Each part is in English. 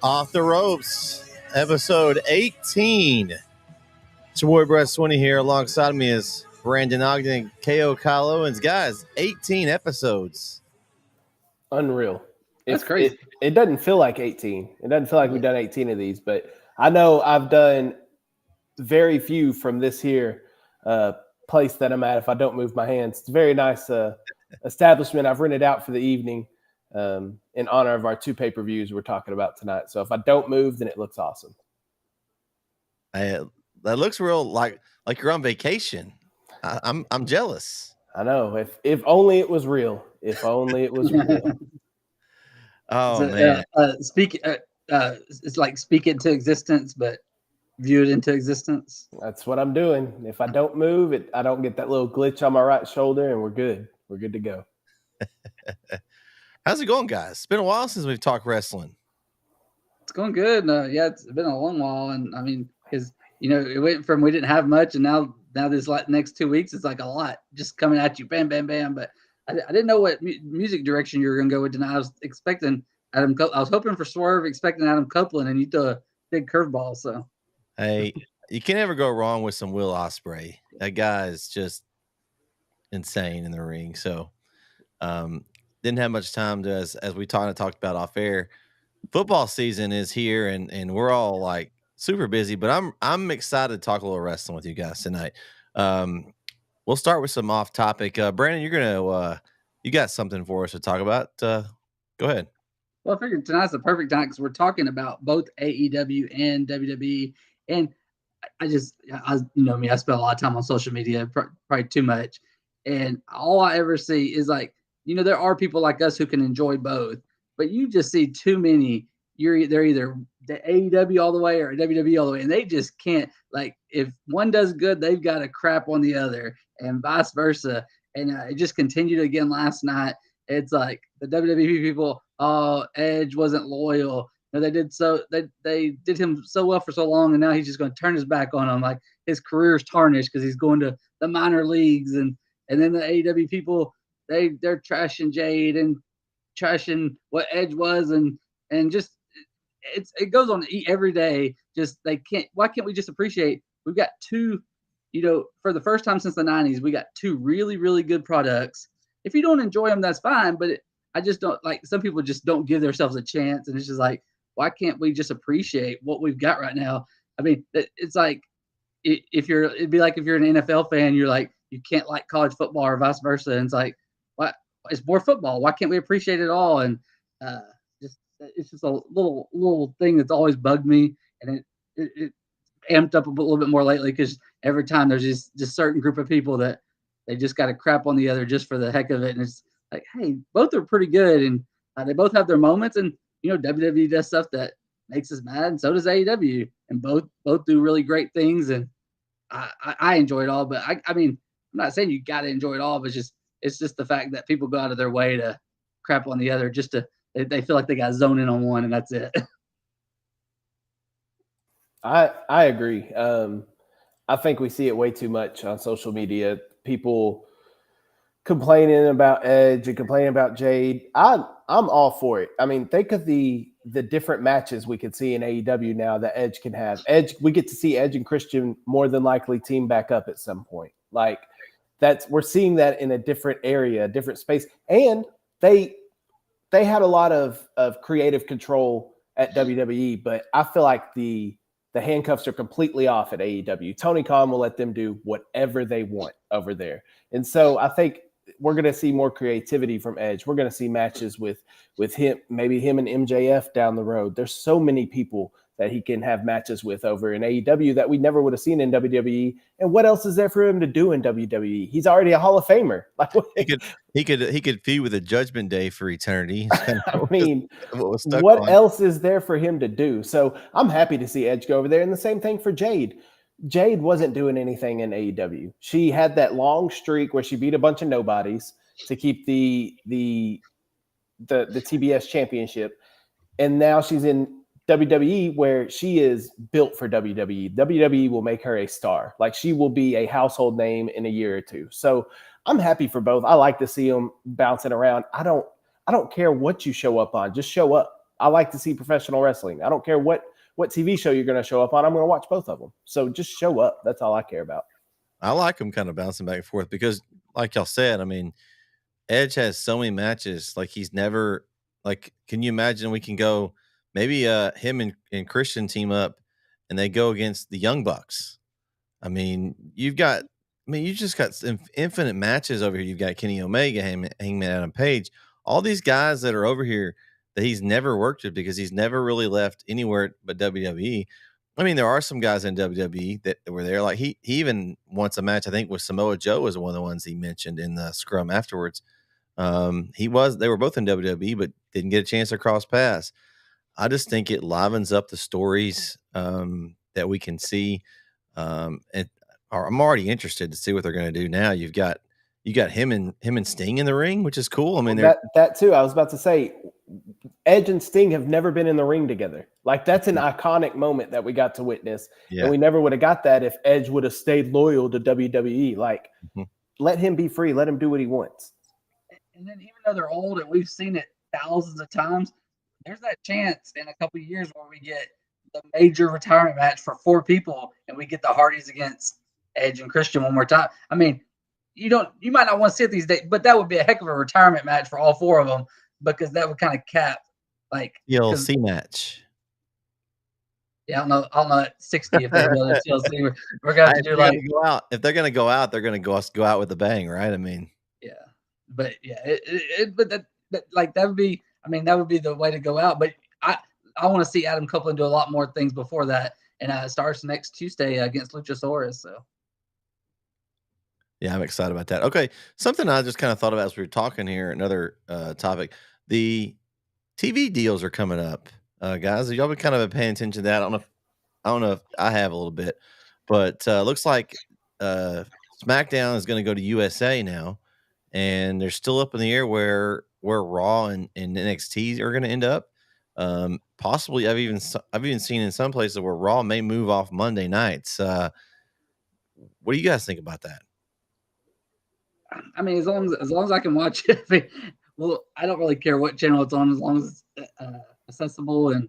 Off the Ropes, episode 18. It's your boy Brett Swinney here. Alongside me is Brandon Ogden and K.O. Kyle Owens. Guys, 18 episodes. Unreal. That's crazy. It doesn't feel like 18. It doesn't feel like we've done 18 of these, but I know I've done very few from this here place that I'm at if I don't move my hands. It's a very nice establishment I've rented out for the evening in honor of our two pay-per-views we're talking about tonight. So if I don't move, then it looks awesome. That looks real like you're on vacation. I'm jealous. I know. If only it was real. If only it was real. Oh, so, man. It's like speak it into existence, but view it into existence. That's what I'm doing. If I don't move, I don't get that little glitch on my right shoulder, and we're good. We're good to go. How's it going, guys? It's been a while since we've talked wrestling. It's going good. Yeah, it's been a long while, and I mean, because it went from we didn't have much, and now this next 2 weeks it's like a lot just coming at you, bam, bam, bam. But I didn't know what music direction you were going to go with tonight. I was expecting I was hoping for Swerve, expecting Adam Copeland, and you threw a big curveball. So, hey, you can never go wrong with some Will Ospreay. That guy is just insane in the ring. So, didn't have much time to, as we talked about off air. Football season is here, and we're all like super busy. But I'm excited to talk a little wrestling with you guys tonight. We'll start with some off topic. Brandon, you got something for us to talk about. Go ahead. Well, I figured tonight's the perfect time because we're talking about both AEW and WWE. And I spend a lot of time on social media, probably too much. And all I ever see is like, there are people like us who can enjoy both, but you just see too many. They're either the AEW all the way or WWE all the way, and they just can't. Like, if one does good, they've got to crap on the other, and vice versa. And it just continued again last night. It's like the WWE people. Oh, Edge wasn't loyal. They did him so well for so long, and now he's just going to turn his back on him. Like, his career's tarnished because he's going to the minor leagues, and then the AEW people they're trashing Jade and trashing what Edge was, and just it goes on every day. Just they can't. Why can't we just appreciate? We've got two, for the first time since the 90s, we got two really, really good products. If you don't enjoy them, that's fine, but I just don't like. Some people just don't give themselves a chance, and it's just like, why can't we just appreciate what we've got right now? I mean, it's like it'd be like if you're an NFL fan, you're like, you can't like college football or vice versa. And it's like, what? It's more football. Why can't we appreciate it all? And it's just a little thing that's always bugged me, and it amped up a little bit more lately because every time there's just certain group of people that they just got to crap on the other just for the heck of it, and it's like, hey, both are pretty good, and they both have their moments, and WWE does stuff that makes us mad, and so does AEW, and both do really great things, and I enjoy it all. But I mean, I'm not saying you got to enjoy it all, but it's just the fact that people go out of their way to crap on the other just to they feel like they got zoned in on one, and that's it. I agree. I think we see it way too much on social media. People complaining about Edge and complaining about Jade. I'm all for it. I mean, think of the different matches we could see in AEW now that Edge can have. We get to see Edge and Christian more than likely team back up at some point. Like, we're seeing that in a different area, a different space. And they had a lot of creative control at WWE, but I feel like the handcuffs are completely off at AEW. Tony Khan will let them do whatever they want over there. And so I think we're going to see more creativity from Edge. We're going to see matches with him, maybe him and MJF down the road. There's so many people that he can have matches with over in AEW that we never would have seen in WWE. And what else is there for him to do in WWE? He's already a Hall of Famer. Like, he could feud with a Judgment Day for eternity. I mean, what else is there for him to do? So I'm happy to see Edge go over there. And the same thing for Jade. Jade wasn't doing anything in AEW. She had that long streak where she beat a bunch of nobodies to keep the TBS championship. And now she's in WWE, where she is built for WWE. WWE will make her a star. Like, she will be a household name in a year or two. So I'm happy for both. I like to see them bouncing around. I don't care what you show up on. Just show up. I like to see professional wrestling. I don't care what TV show you're going to show up on. I'm going to watch both of them. So just show up. That's all I care about. I like them kind of bouncing back and forth because, like y'all said, I mean, Edge has so many matches. Like he's never like. Can you imagine? We can go maybe him and Christian team up, and they go against the Young Bucks. I mean, you just got infinite matches over here. You've got Kenny Omega, Hangman Adam Page, all these guys that are over here that he's never worked with because he's never really left anywhere but WWE. I mean, there are some guys in WWE that were there. Like he even wants a match, I think, with Samoa Joe was one of the ones he mentioned in the scrum afterwards. They were both in WWE, but didn't get a chance to cross paths. I just think it livens up the stories that we can see. And I'm already interested to see what they're going to do now. You got him and Sting in the ring, which is cool. I mean, that too. I was about to say, Edge and Sting have never been in the ring together. Like that's an iconic moment that we got to witness, and we never would have got that if Edge would have stayed loyal to WWE. Like, let him be free, let him do what he wants. And then even though they're old and we've seen it thousands of times, there's that chance in a couple of years where we get the major retirement match for 4 people and we get the Hardys against Edge and Christian one more time. I mean, you might not want to see it these days, but that would be a heck of a retirement match for all 4 of them because that would kind of cap like TLC match. Yeah, I don't know at 60 if they're going to TLC. We're going to have to do like go out. If they're going to go out, they're going to go out with a bang, right? I mean, yeah, but yeah, but that would be. I mean, that would be the way to go out. But I want to see Adam Copeland do a lot more things before that, and it starts next Tuesday against Luchasaurus. So. Yeah, I'm excited about that. Okay, something I just kind of thought about as we were talking here. Another topic: the TV deals are coming up, guys. Y'all been kind of paying attention to that. I don't know if I have a little bit, but looks like SmackDown is going to go to USA now, and they're still up in the air where Raw and NXT are going to end up. Possibly, I've even seen in some places where Raw may move off Monday nights. What do you guys think about that? I mean, as long as I can watch it, I don't really care what channel it's on as long as it's accessible. And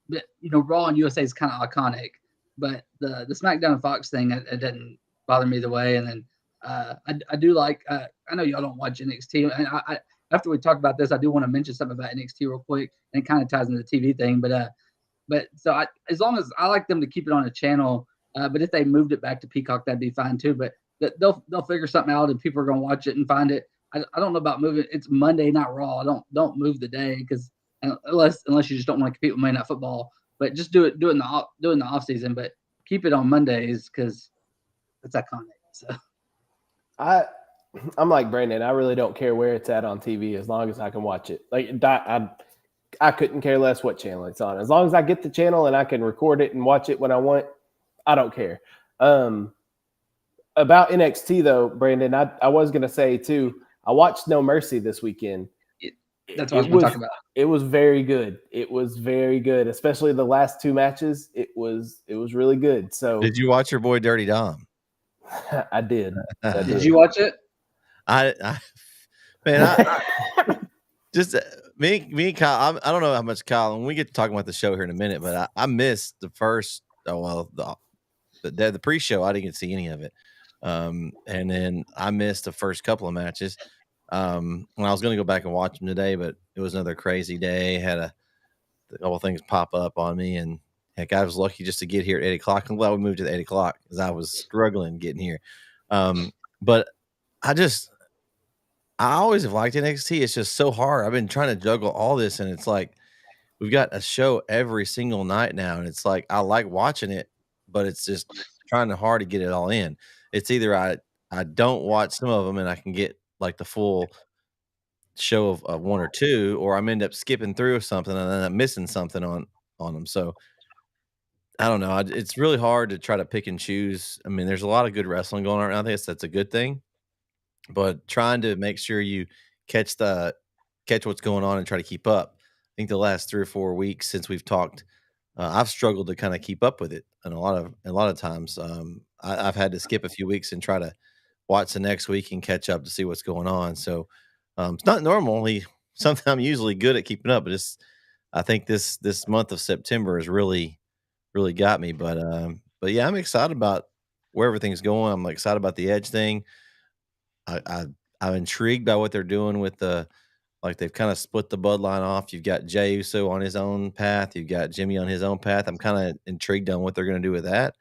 but Raw and USA is kind of iconic. But the SmackDown and Fox thing, it didn't bother me the way. And then I do like. I know y'all don't watch NXT, and I after we talk about this, I do want to mention something about NXT real quick, and it kind of ties into the TV thing. But so as long as I like them to keep it on a channel, but if they moved it back to Peacock, that'd be fine too. But they'll figure something out, and people are gonna watch it and find it. I don't know about moving. It's Monday, not Raw. Don't move the day because unless you just don't want to compete with Monday Night Football. But just do it in the off season. But keep it on Mondays because it's iconic. So I'm like Brandon. I really don't care where it's at on TV as long as I can watch it. Like I couldn't care less what channel it's on. As long as I get the channel and I can record it and watch it when I want, I don't care. About NXT though, Brandon, I was gonna say too. I watched No Mercy this weekend. That's what I was going to talk about. It was very good. It was very good, especially the last 2 matches. It was really good. So, did you watch your boy Dirty Dom? I did. Did you watch it? I just me and Kyle. I don't know how much Kyle. And we get to talking about the show here in a minute, but I missed the first. The pre-show. I didn't get to see any of it. And then I missed the first couple of matches. When I was going to go back and watch them today, but it was another crazy day. Had a couple things pop up on me, and heck, I was lucky just to get here at 8 o'clock. I'm glad we moved to 8 o'clock because I was struggling getting here. But I always have liked NXT. It's just so hard. I've been trying to juggle all this, and it's like we've got a show every single night now, and it's like I like watching it, but it's just trying hard to get it all in. It's either I don't watch some of them and I can get like the full show of 1 or 2, or I'm end up skipping through something and then I'm missing something on them. So I don't know. It's really hard to try to pick and choose. I mean, there's a lot of good wrestling going on. I think that's a good thing, but trying to make sure you catch what's going on and try to keep up. I think the last 3 or 4 weeks since we've talked, I've struggled to kind of keep up with it, and a lot of times I've had to skip a few weeks and try to watch the next week and catch up to see what's going on. So it's not normally something I'm usually good at keeping up, but I think this month of September has really got me. But yeah, I'm excited about where everything's going. I'm excited about the Edge thing. I'm intrigued by what they're doing with the like they've kind of split the bloodline off. You've got Jey Uso on his own path. You've got Jimmy on his own path. I'm kind of intrigued on what they're going to do with that.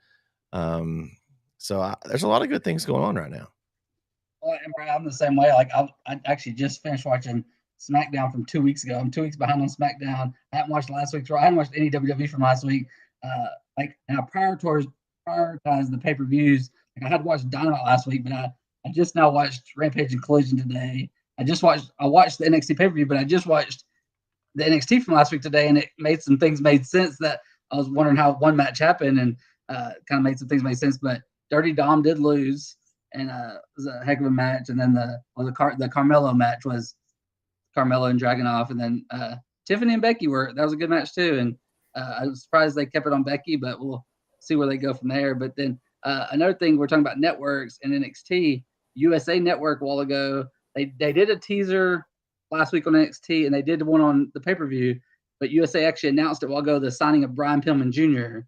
There's a lot of good things going on right now. Well, and Brad, I'm the same way. Like I actually just finished watching SmackDown from 2 weeks ago. I'm 2 weeks behind on SmackDown. I haven't watched last week's Raw. I haven't watched any WWE from last week. And I prioritize the pay-per-views. Like I had watched Dynamite last week, but I just now watched Rampage and Collision today. I watched the NXT pay-per-view, but I just watched the NXT from last week today, and it made some things made sense that I was wondering how one match happened, and kind of made some things make sense. But Dirty Dom did lose, and it was a heck of a match. And then the Carmelo match was Carmelo and Dragunov, and then Tiffany and Becky that was a good match too. And I was surprised they kept it on Becky, but we'll see where they go from there. But then another thing, we're talking about networks and NXT. USA Network a while ago, they did a teaser last week on NXT, and they did one on the pay-per-view, but USA actually announced it a while ago, the signing of Brian Pillman Jr.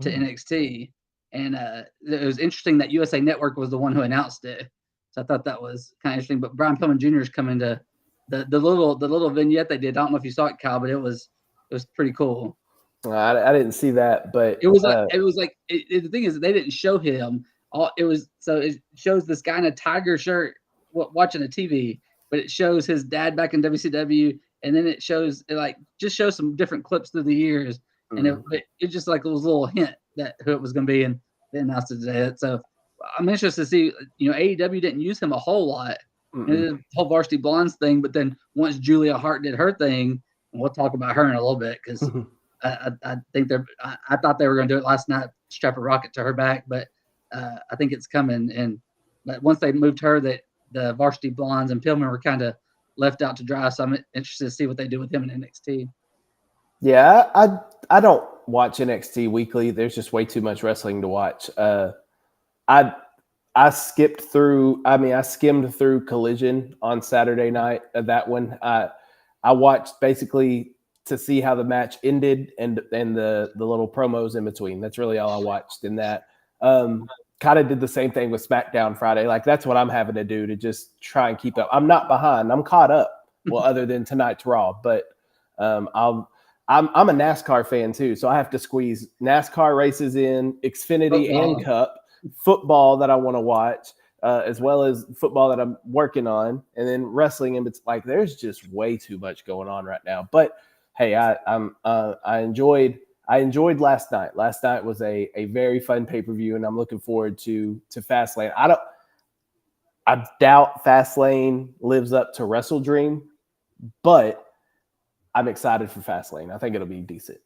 to NXT. And it was interesting that USA Network was the one who announced it. So I thought that was kind of interesting. But Brian Pillman Jr. is coming to the little vignette they did. I don't know if you saw it, Kyle, but it was pretty cool. I didn't see that, but it was like the thing is they didn't show him. It shows this guy in a Tiger shirt watching a TV, but it shows his dad back in WCW, and then it shows some different clips through the years, and it just like was a little hint that who it was going to be, and they announced it today. So I'm interested to see. AEW didn't use him a whole lot. The whole Varsity Blondes thing, but then once Julia Hart did her thing, and we'll talk about her in a little bit because I think I thought they were going to do it last night, strap a rocket to her back, but I think it's coming. But once they moved her, that the Varsity Blondes and Pillman were kind of left out to dry. So I'm interested to see what they do with him in NXT. Yeah, I don't watch NXT weekly. There's just way too much wrestling to watch. I skimmed through Collision on Saturday night. That one, I watched basically to see how the match ended and the little promos in between. That's really all I watched in that. Kind of did the same thing with SmackDown Friday. Like that's what I'm having to do to just try and keep up. I'm not behind. I'm caught up. Well, other than tonight's Raw, but I'm a NASCAR fan too, so I have to squeeze NASCAR races in, Xfinity and Cup, football that I want to watch, as well as football that I'm working on, and then wrestling. And it's like there's just way too much going on right now. But hey, I enjoyed last night. Last night was a very fun pay-per-view, and I'm looking forward to Fastlane. I doubt Fastlane lives up to Wrestledream, but I'm excited for Fastlane. I think it'll be decent.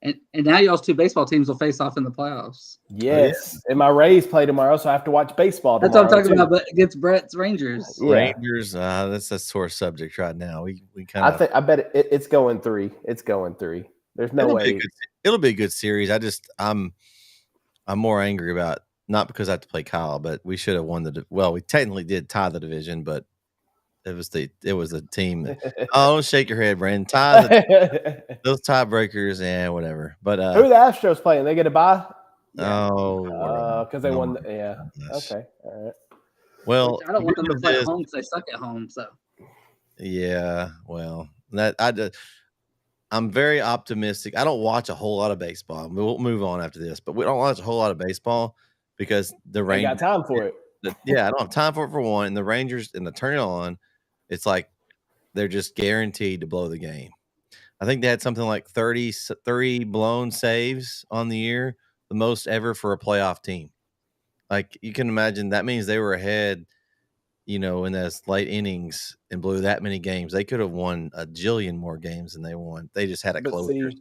And now y'all's two baseball teams will face off in the playoffs. Yes. And my Rays play tomorrow, so I have to watch baseball tomorrow. That's what I'm talking about, but against Brett's Rangers. Yeah. Rangers, that's a sore subject right now. We kind of. I bet it's going 3. It's going 3. There's no way. It'll be a good series. I'm more angry about not because I have to play Kyle, but we should have won we technically did tie the division, but it was the team. Don't shake your head, Brandon. Those tiebreakers and whatever. But who are the Astros playing? They get a bye? Because they won. Okay. All right. Well, I don't want them to play at home because they suck at home. So. Yeah. Well, I'm very optimistic. I don't watch a whole lot of baseball. We'll move on after this, but we don't watch a whole lot of baseball because the Rangers got time for it. I don't have time for it for one. And the Rangers, and the turn it on, it's like they're just guaranteed to blow the game. I think they had something like 30 blown saves on the year, the most ever for a playoff team. Like you can imagine, that means they were ahead, in those late innings and blew that many games. They could have won a jillion more games than they won. They just had a closer.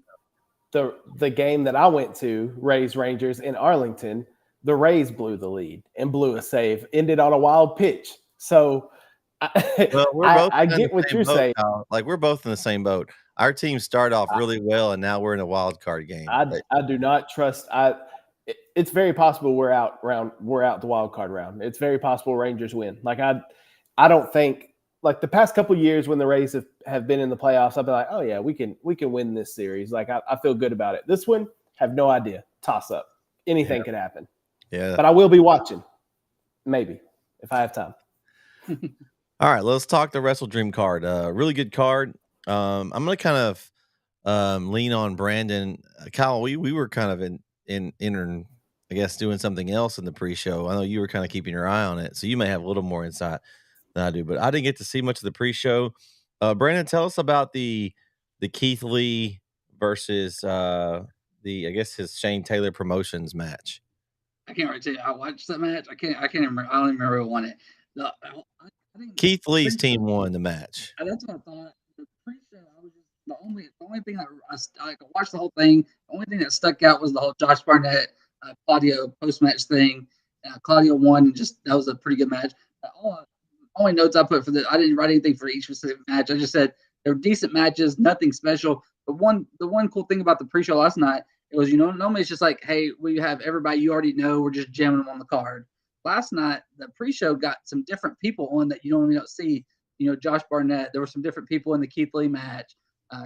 The game that I went to, Rays Rangers in Arlington, the Rays blew the lead and blew a save, ended on a wild pitch. So I get what you're saying. Like we're both in the same boat. Our team started off really well, and now we're in a wild card game. I do not trust. It's very possible we're out the wild card round. It's very possible Rangers win. Like I don't think like the past couple years when the Rays have been in the playoffs, I've been like, oh yeah, we can win this series. Like I feel good about it. This one, have no idea. Toss up. Anything could happen. Yeah. But I will be watching. Maybe if I have time. All right, let's talk the Wrestledream card. Really good card. I'm gonna kind of lean on Brandon. Kyle, we were kind of in I guess doing something else in the pre-show. I know you were kind of keeping your eye on it, so you may have a little more insight than I do. But I didn't get to see much of the pre-show. Brandon, tell us about the Keith Lee versus the I guess his Shane Taylor Promotions match. I can't really tell you. I watched that match. I can't remember. I don't even remember who won it. I think Keith Lee's team won the match. That's what I thought. The pre-show, I was just the only thing that I watched the whole thing. The only thing that stuck out was the whole Josh Barnett Claudio post-match thing. Claudio won. And just that was a pretty good match. Only notes I put for I didn't write anything for each specific match. I just said they were decent matches, nothing special. But the one cool thing about the pre-show last night, it was, normally it's just like, hey, we have everybody you already know. We're just jamming them on the card. Last night, the pre-show got some different people on that you don't see. Josh Barnett. There were some different people in the Keith Lee match.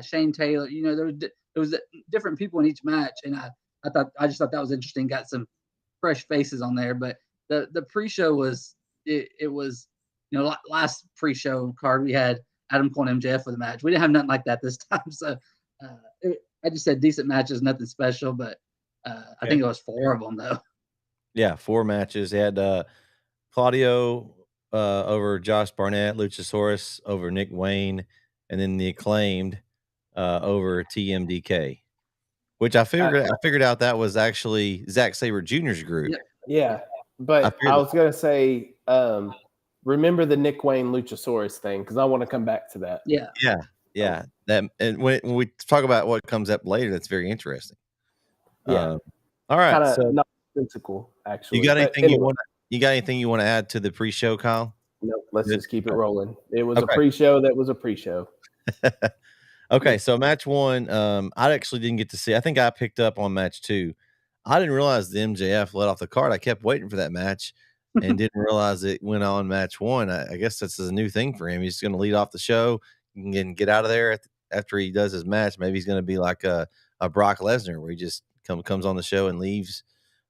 Shane Taylor. There was different people in each match, and I just thought that was interesting. Got some fresh faces on there, but the pre-show was it was last pre-show card we had Adam Cole and MJF for the match. We didn't have nothing like that this time, so I just said decent matches, nothing special, but I think it was 4 of them though. Yeah, 4 matches. They had Claudio over Josh Barnett, Luchasaurus over Nick Wayne, and then the Acclaimed over TMDK, which I figured out that was actually Zack Sabre Jr.'s group. Yeah, but I was gonna say, remember the Nick Wayne Luchasaurus thing because I want to come back to that. Yeah. That, and when we talk about what comes up later, that's very interesting. Yeah. All right. Kinda so nonsensical, actually. You got anything you got anything you want to add to the pre-show, Kyle? No, let's just keep it rolling. It was a pre-show that was a pre-show. Okay, so match 1, I actually didn't get to see. I think I picked up on match 2. I didn't realize the MJF let off the card. I kept waiting for that match and didn't realize it went on match 1. I guess that's a new thing for him. He's going to lead off the show and get out of there after he does his match. Maybe he's going to be like a Brock Lesnar where he just comes on the show and leaves.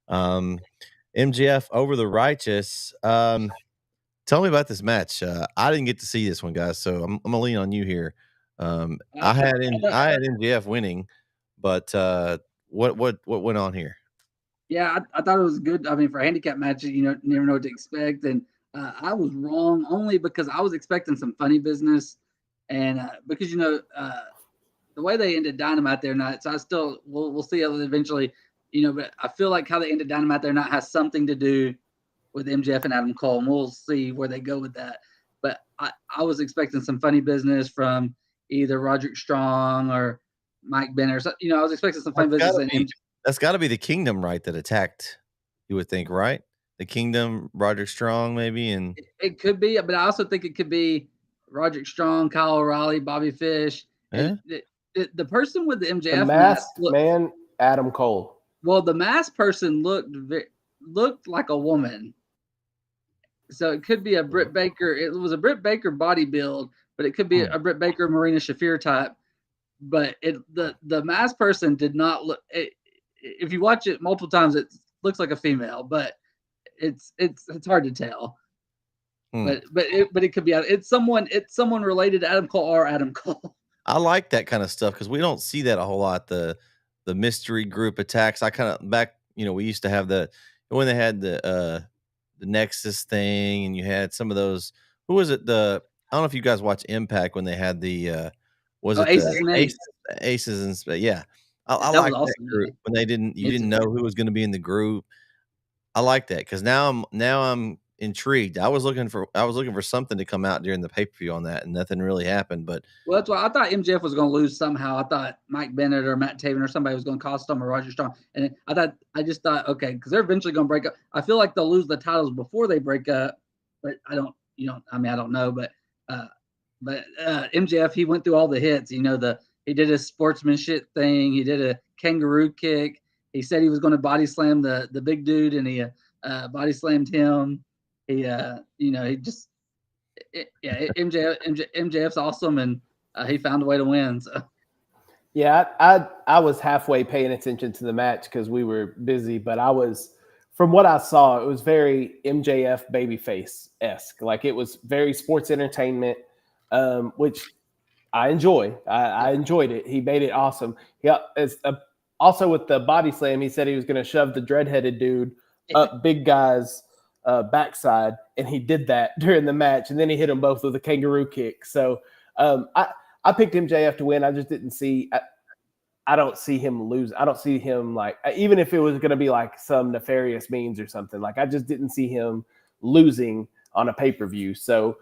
MJF over the Righteous. Tell me about this match. I didn't get to see this one, guys, so I'm gonna lean on you here. I had MJF winning, but what went on here? Yeah, I thought it was good. I mean, for handicap matches, never know what to expect, and I was wrong only because I was expecting some funny business, and because the way they ended Dynamite there night, so I still we'll see it eventually. But I feel like how they ended Dynamite there night has something to do with MJF and Adam Cole, and we'll see where they go with that. But I was expecting some funny business from either Roderick Strong or Mike Bennett. So, I was expecting some funny business. That's got to be the Kingdom, right, that attacked, you would think, right? The Kingdom, Roderick Strong, maybe? And it could be, but I also think it could be Roderick Strong, Kyle O'Reilly, Bobby Fish. And the person with the MJF mask man, Adam Cole. Well, the masked person looked like a woman. So it could be a Britt Baker. It was a Britt Baker body build, but it could be a Britt Baker, Marina Shafir type. But the masked person did not look. If you watch it multiple times, it looks like a female, but it's hard to tell. But it could be it's someone related to Adam Cole or Adam Cole. I like that kind of stuff because we don't see that a whole lot. The mystery group attacks. I kind of back. We used to have when they had the Nexus thing, and you had some of those. Who was it? I don't know if you guys watch Impact when they had the Aces and yeah. I like that group when you didn't know who was going to be in the group. I like that because now I'm intrigued. I was looking for something to come out during the pay-per-view on that, and nothing really happened. But that's why I thought MJF was going to lose somehow. I thought Mike Bennett or Matt Taven or somebody was going to cost him or Roger Strong, and I just thought okay, because they're eventually going to break up. I feel like they'll lose the titles before they break up, but I don't know, but MJF, he went through all the hits. He did a sportsmanship thing. He did a kangaroo kick. He said he was going to body slam the big dude, and he body slammed him. He MJF's awesome, and he found a way to win. So Yeah, I was halfway paying attention to the match because we were busy, but I was, from what I saw, it was very MJF babyface esque. Like it was very sports entertainment, which I enjoy. I enjoyed it. He made it awesome. Yeah, also with the body slam, he said he was going to shove the dreadheaded dude up big guy's backside, and he did that during the match, and then he hit them both with a kangaroo kick. So I picked MJF to win. I just didn't see. I don't see him lose. I don't see him like, even if it was going to be like some nefarious means or something. Like I just didn't see him losing on a pay-per-view. So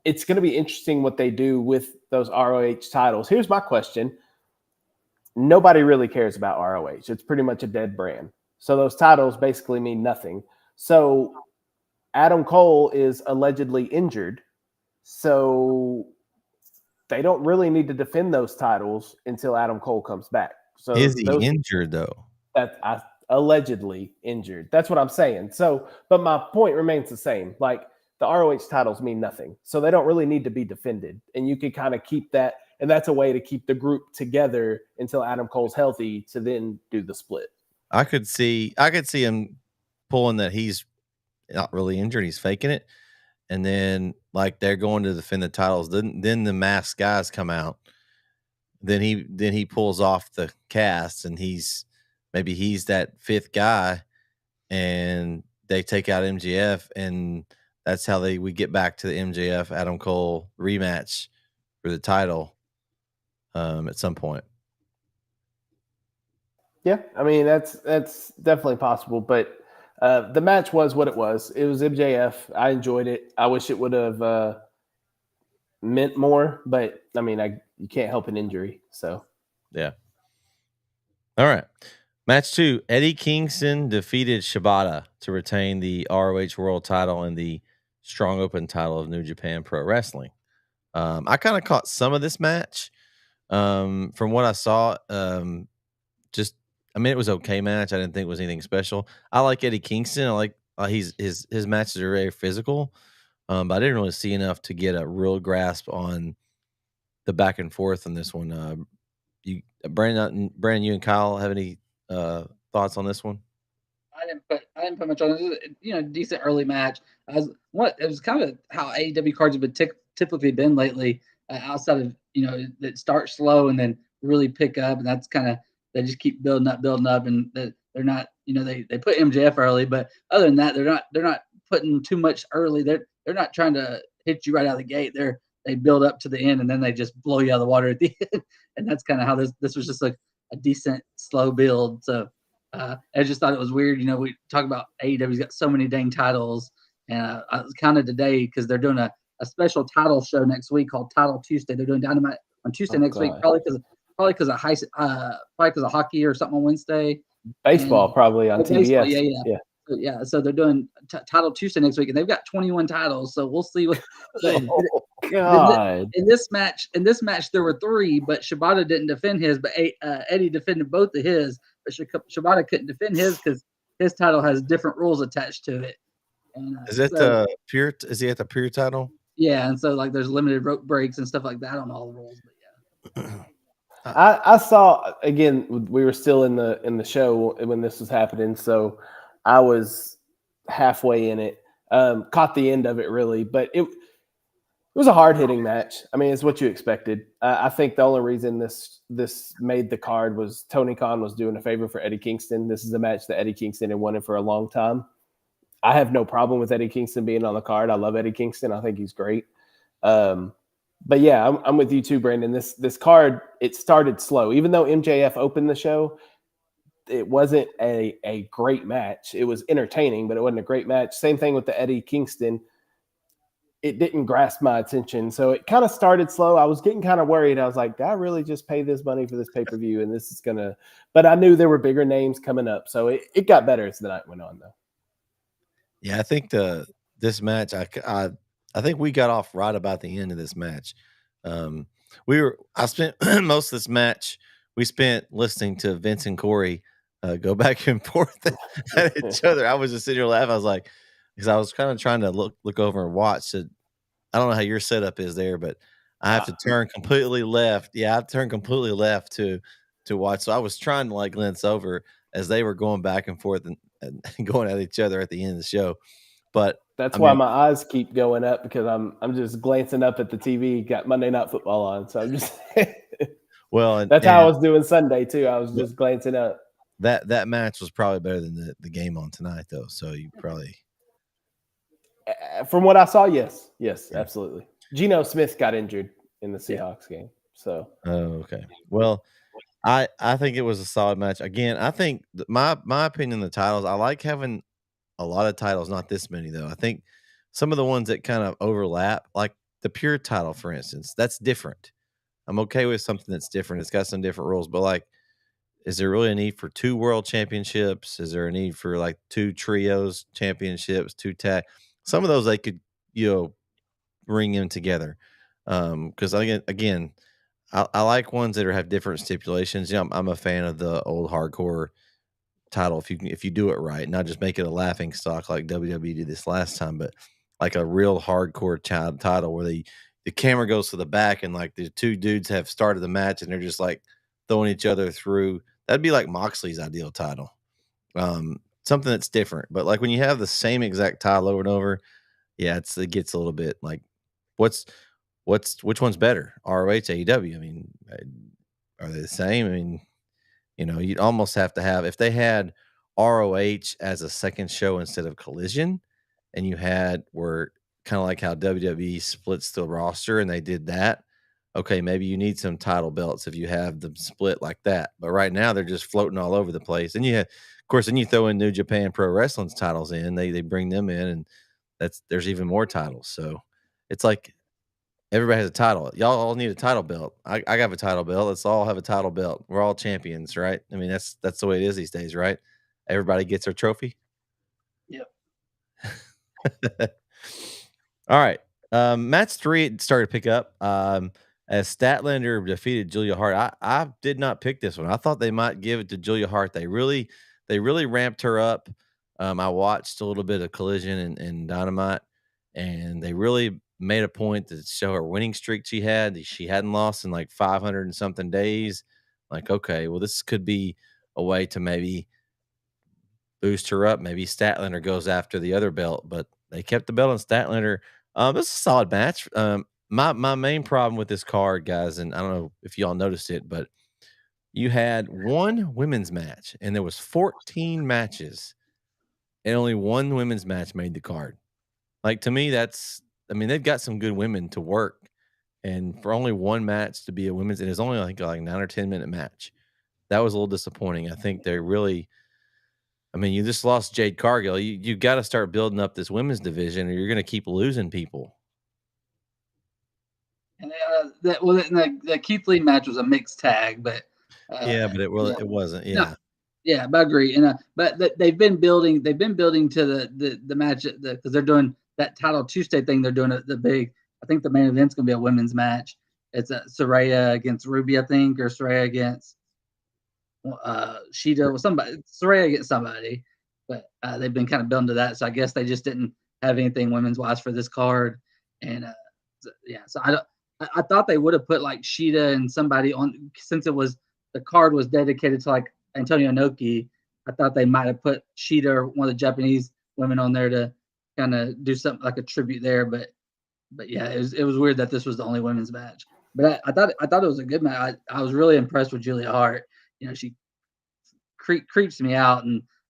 it's going to be interesting what they do with those ROH titles. Here's my question: nobody really cares about ROH. It's pretty much a dead brand. So those titles basically mean nothing. So Adam Cole is allegedly injured. So they don't really need to defend those titles until Adam Cole comes back. So is he injured though? Allegedly injured. That's what I'm saying. So, but my point remains the same. Like the ROH titles mean nothing. So they don't really need to be defended. And you can kind of keep that. And that's a way to keep the group together until Adam Cole's healthy to then do the split. I could see him pulling that he's not really injured. He's faking it. And then like they're going to defend the titles. Then the masked guys come out. Then he pulls off the cast and he's that fifth guy and they take out MJF and that's how we get back to the MJF Adam Cole rematch for the title at some point. Yeah, I mean that's definitely possible, but the match was what it was. It was MJF. I enjoyed it. I wish it would have meant more, but I mean, you can't help an injury. So yeah. All right. Match 2, Eddie Kingston defeated Shibata to retain the ROH World title and the Strong Open title of New Japan Pro Wrestling. I kind of caught some of this match. From what I saw, it was okay match. I didn't think it was anything special. I like Eddie Kingston. I like his matches are very physical, but I didn't really see enough to get a real grasp on the back and forth on this one. Brandon, you and Kyle have any thoughts on this one? I didn't put much on it. Decent early match. It was kind of how AEW cards have been typically been lately. Outside of that start slow and then really pick up, and that's kind of they just keep building up, and they're not they put MJF early, but other than that, they're not putting too much early. They're not trying to hit you right out of the gate. They build up to the end and then they just blow you out of the water at the end, and that's kind of how this was just like a decent slow build. So I just thought it was weird. We talk about AEW's got so many dang titles, and I was counted today because they're doing a special title show next week called Title Tuesday. They're doing Dynamite on Tuesday next week, probably because of hockey or something on Wednesday. Baseball probably on TBS. Yeah. So they're doing Title Tuesday next week, and they've got 21 titles. So we'll see what. God. In this match, there were 3, but Shibata didn't defend his, but Eddie defended both of his. But Shibata couldn't defend his because his title has different rules attached to it. And, is that the pure? Is he at the pure title? Yeah, and so like there's limited rope breaks and stuff like that on all the rules. But yeah. I saw, again, we were still in the show when this was happening, so I was halfway in it. Caught the end of it really, but it was a hard hitting match. I mean, it's what you expected. I think the only reason this made the card was Tony Khan was doing a favor for Eddie Kingston. This is a match that Eddie Kingston had wanted for a long time. I have no problem with Eddie Kingston being on the card. I love Eddie Kingston. I think he's great. But yeah, I'm with you too, Brandon. This card, it started slow. Even though MJF opened the show, it wasn't a great match. It was entertaining, but it wasn't a great match. Same thing with the Eddie Kingston. It didn't grasp my attention. So it kind of started slow. I was getting kind of worried. I was like, did I really just pay this money for this pay-per-view? And this is going to – but I knew there were bigger names coming up. So it got better as the night went on, though. Yeah, I think this match, I think we got off right about the end of this match. I spent most of this match we spent listening to Vince and Corey go back and forth at each other. I was just sitting here laughing. I was like, because I was kind of trying to look over and watch. So I don't know how your setup is there, but I have to turn completely left. Yeah, I turned completely left to watch. So I was trying to like glance over as they were going back and forth and going at each other at the end of the show. But That's I why mean, my eyes keep going up, because I'm just glancing up at the TV. Got Monday Night Football on, so I'm just. well, That's how I was doing Sunday too. I was just glancing up. that match was probably better than the game on tonight, though. So you probably, From what I saw, yes, absolutely. Geno Smith got injured in the Seahawks game, so. oh, okay. Well, I think it was a solid match. Again, I think my opinion on the titles, I like having a lot of titles, not this many though. I think some of the ones that kind of overlap, like the pure title, for instance, that's different. I'm okay with something that's different. It's got some different rules, but like, is there really a need for 2 world championships? Is there a need for like 2 trios championships, 2 tag? Some of those they could, bring in together. Because again, I like ones that have different stipulations. Yeah, I'm a fan of the old hardcore title if you do it right, not just make it a laughing stock like WWE did this last time, but like a real hardcore title where the camera goes to the back and like the 2 dudes have started the match and they're just like throwing each other through. That'd be like Moxley's ideal title. Something that's different. But like when you have the same exact title over and over, yeah, it gets a little bit like what's which one's better? ROH, AEW. I mean, are they the same? I mean, you'd almost have to have if they had ROH as a second show instead of Collision, and you had were kind of like how WWE splits the roster and they did that. Okay, maybe you need some title belts if you have them split like that. But right now they're just floating all over the place. And of course, then you throw in New Japan Pro Wrestling's titles in. They bring them in, and there's even more titles. So it's like everybody has a title. Y'all all need a title belt. I have a title belt. Let's all have a title belt. We're all champions, right? I mean, that's the way it is these days, right? Everybody gets their trophy. Yep. All right. Match 3 it started to pick up. As Statlander defeated Julia Hart. I did not pick this one. I thought they might give it to Julia Hart. They really ramped her up. I watched a little bit of Collision and Dynamite, and they really made a point to show her winning streak she had. She hadn't lost in like 500 and something days. Like, okay, well, this could be a way to maybe boost her up. Maybe Statlander goes after the other belt, but they kept the belt on Statlander. This is a solid match. My main problem with this card, guys, and I don't know if y'all noticed it, but you had one women's match, and there was 14 matches, and only one women's match made the card. Like, to me, I mean, they've got some good women to work, and for only one match to be a women's, and it's only like 9 or 10-minute match. That was a little disappointing. I think they really, I mean, you just lost Jade Cargill. You got to start building up this women's division, or you're going to keep losing people. And the Keith Lee match was a mixed tag, but yeah, but it wasn't. Yeah, no, yeah, but I agree. And but they've been building to the match because they're doing that title Tuesday thing. They're doing the big. I think the main event's going to be a women's match. It's Saraya against Ruby, I think, or Saraya against Shida with somebody. Saraya against somebody, but they've been kind of building to that. So I guess they just didn't have anything women's wise for this card, and yeah. So I thought they would have put like Shida and somebody on, since the card was dedicated to like Antonio Inoki. I thought they might have put Shida or one of the Japanese women on there to kind of do something like a tribute there. But yeah, it was weird that this was the only women's match. But I thought it was a good match. I was really impressed with Julia Hart. She creeps me out,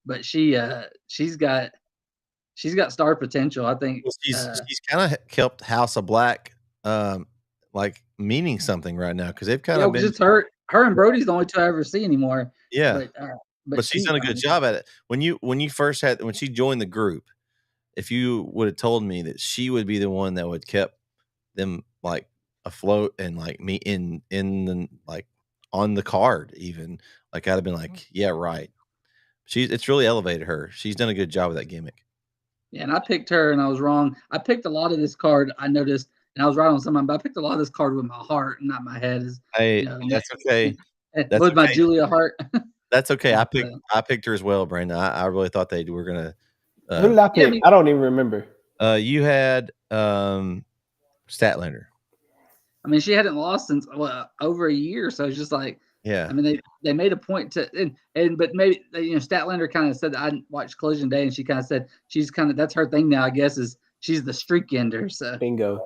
but she's got star potential. I think she's kind of helped House of Black like meaning something right now, because they've kind of been just her and Brody's the only two I ever see anymore. Yeah, but she's done a good job at it. When she joined the group, if you would have told me that she would be the one that would kept them like afloat and like me in the like on the card, even, like, I'd have been like, yeah, right. It's really elevated her. She's done a good job with that gimmick. Yeah, and I picked her and I was wrong. I picked a lot of this card, I noticed, and I was right on some of them, but I picked a lot of this card with my heart and not my head. Hey, that's okay. That's with my Julia Hart. That's okay. I picked her as well, Brandon. I really thought they were gonna Who did I pick? I don't even remember. You had Statlander. I mean, she hadn't lost since over a year, so it's just like, yeah. I mean, they made a point to, but maybe Statlander kind of said that I watched Collision Day, and she kind of said that's her thing now. I guess is she's the streak ender. So bingo.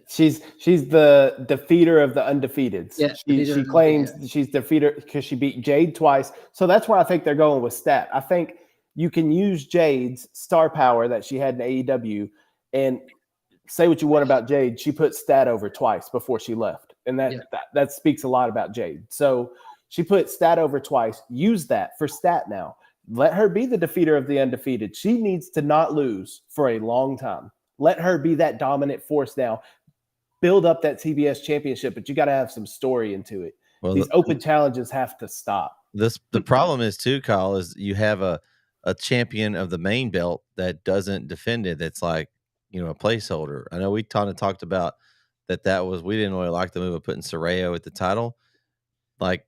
She's the defeater of the undefeateds. Yeah, she claims she's defeater because she beat Jade twice. So that's where I think they're going with Stat. I think you can use Jade's star power that she had in AEW, and say what you want about Jade. She put Stat over twice before she left, and that speaks a lot about Jade. So she put Stat over twice. Use that for Stat now. Let her be the defeater of the undefeated. She needs to not lose for a long time. Let her be that dominant force now. Build up that TBS championship, but you got to have some story into it. Well, these open challenges have to stop. The problem is too, Kyle, is you have a champion of the main belt that doesn't defend it. That's like, a placeholder. I know we kind of talked about that was, we didn't really like the move of putting Saraya at the title. Like,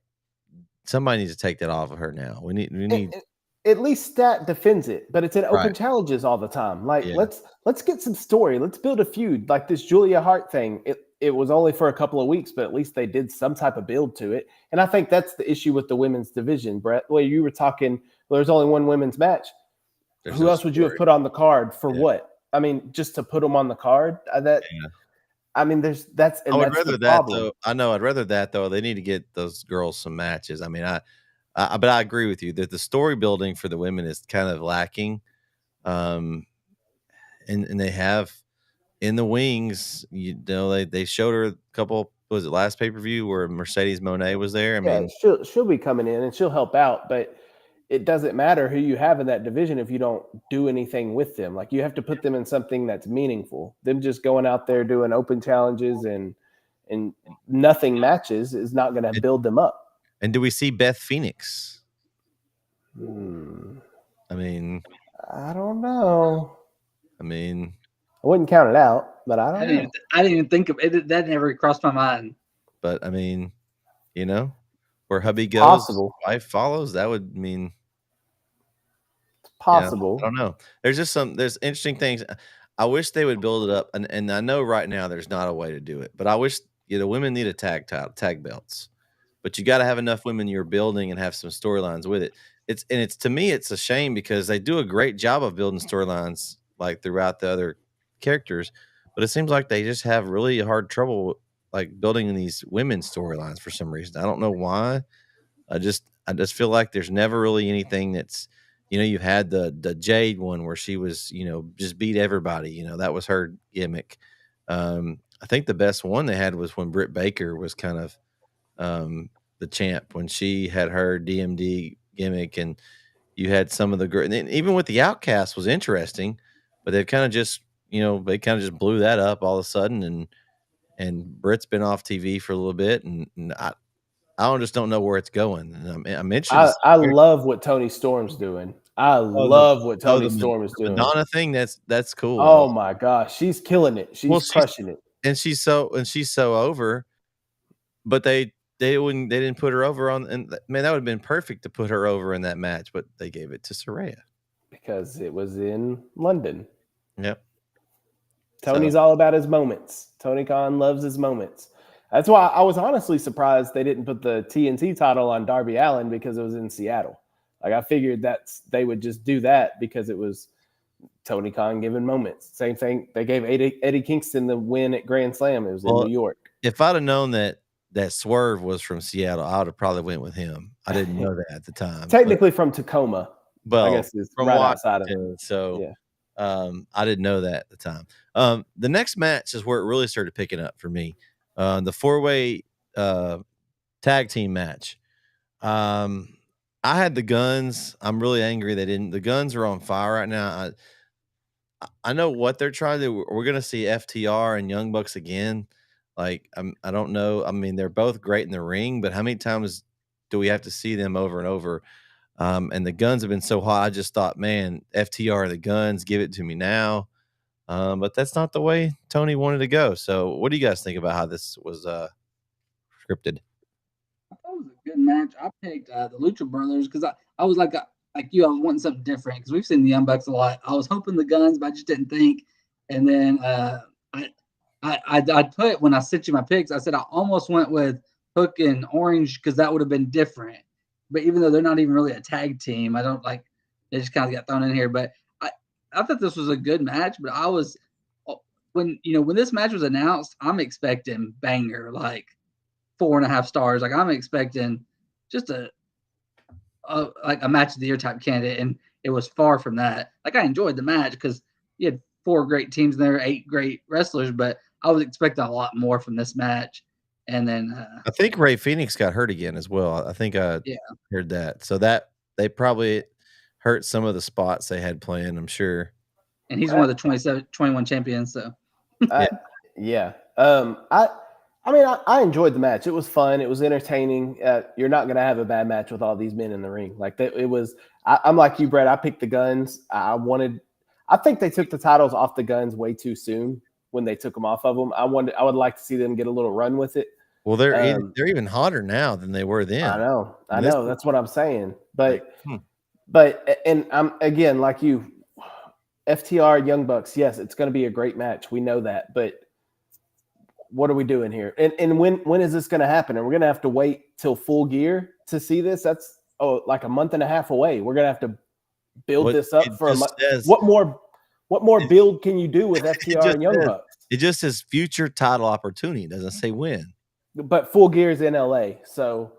somebody needs to take that off of her now. We need at least Stat defends it, but it's in open challenges all the time. Like, let's get some story. Let's build a feud. Like this Julia Hart thing. It was only for a couple of weeks, but at least they did some type of build to it. And I think that's the issue with the women's division, Brett. Where you were talking, there's only one women's match. Who else would you have put on the card for what? I mean, just to put them on the card. I mean, that's. And I would that's rather that though. I know. I'd rather that though. They need to get those girls some matches. I mean, but I agree with you that the story building for the women is kind of lacking. And they have in the wings, they showed her a couple. Was it last pay-per-view where Mercedes Moné was there? I mean, she'll be coming in and she'll help out, but it doesn't matter who you have in that division if you don't do anything with them. Like, you have to put them in something that's meaningful. Them just going out there doing open challenges and nothing matches is not going to build them up. And do we see Beth Phoenix? I mean, I don't know. I mean, I wouldn't count it out, but I don't know. I didn't even think of it. That never crossed my mind. But I mean, where hubby goes, wife follows. That would mean it's possible. I don't know. There's interesting things. I wish they would build it up, and I know right now there's not a way to do it. But I wish the women need a tag belts. But you got to have enough women you're building and have some storylines with it. It's to me, it's a shame because they do a great job of building storylines like throughout the other characters, but it seems like they just have really hard trouble like building these women's storylines for some reason. I don't know why. I just feel like there's never really anything that's, you had the Jade one where she was, just beat everybody. That was her gimmick. I think the best one they had was when Britt Baker was kind of the champ, when she had her DMD gimmick, and you had some of the great, and even with the Outcast was interesting, but they've kind of just, they kind of just blew that up all of a sudden, and Britt's been off TV for a little bit, and I just don't know where it's going. And I mentioned I love what Tony Storm's doing. I love what Tony Storm is doing. Madonna thing, that's cool. Oh my gosh, she's killing it. She's crushing it. And she's so over, but they didn't put her over on, and man, that would have been perfect to put her over in that match, but they gave it to Saraya because it was in London. Yep. Tony's all about his moments. Tony Khan loves his moments. That's why I was honestly surprised they didn't put the TNT title on Darby Allin because it was in Seattle. Like, I figured they would just do that because it was Tony Khan giving moments. Same thing. They gave Eddie Kingston the win at Grand Slam. It was in New York. If I'd have known that Swerve was from Seattle, I would have probably went with him. I didn't know that at the time. Technically from Tacoma. Well, I guess it's from right outside of it. So I didn't know that at the time. The next match is where it really started picking up for me. The 4-way tag team match. I had the Guns. I'm really angry they didn't. The Guns are on fire right now. I know what they're trying to do. We're going to see FTR and Young Bucks again. Like, I don't know. I mean, they're both great in the ring, but how many times do we have to see them over and over? And the Guns have been so hot. I just thought, man, FTR, the Guns, give it to me now. But that's not the way Tony wanted to go. So what do you guys think about how this was scripted? I thought it was a good match. I picked the Lucha Brothers because I was like, like you, I was wanting something different because we've seen the Young Bucks a lot. I was hoping the Guns, but I just didn't think. And then I put, when I sent you my picks, I said I almost went with Hook and Orange because that would have been different. But even though they're not even really a tag team, I don't like, they just kind of got thrown in here. But I thought this was a good match, but I was, when this match was announced, I'm expecting banger, like 4.5 stars. Like I'm expecting just like a match of the year type candidate, and it was far from that. Like I enjoyed the match because you had 4 great teams there, 8 great wrestlers, but I was expecting a lot more from this match. And then I think Ray Phoenix got hurt again as well. I think I yeah, heard that. So that they probably hurt some of the spots they had planned, I'm sure. and he's one of the 21 champions. So yeah. I mean, I enjoyed the match. It was fun. It was entertaining. You're not going to have a bad match with all these men in the ring. Like that, it was. I'm like you, Brett. I picked the Guns. I think they took the titles off the Guns way too soon when they took them off of them. I would like to see them get a little run with it. Well, they're even hotter now than they were then. I know. That's what I'm saying. But like, and I'm again like you, FTR Young Bucks. Yes, it's going to be a great match. We know that, but what are we doing here? And when is this going to happen? And we're going to have to wait till Full Gear to see this. That's like a month and a half away. We're going to have to build this up for a month. What more build can you do with FTR and Young Bucks? It just says future title opportunity. It doesn't say when. But Full Gear is in LA, so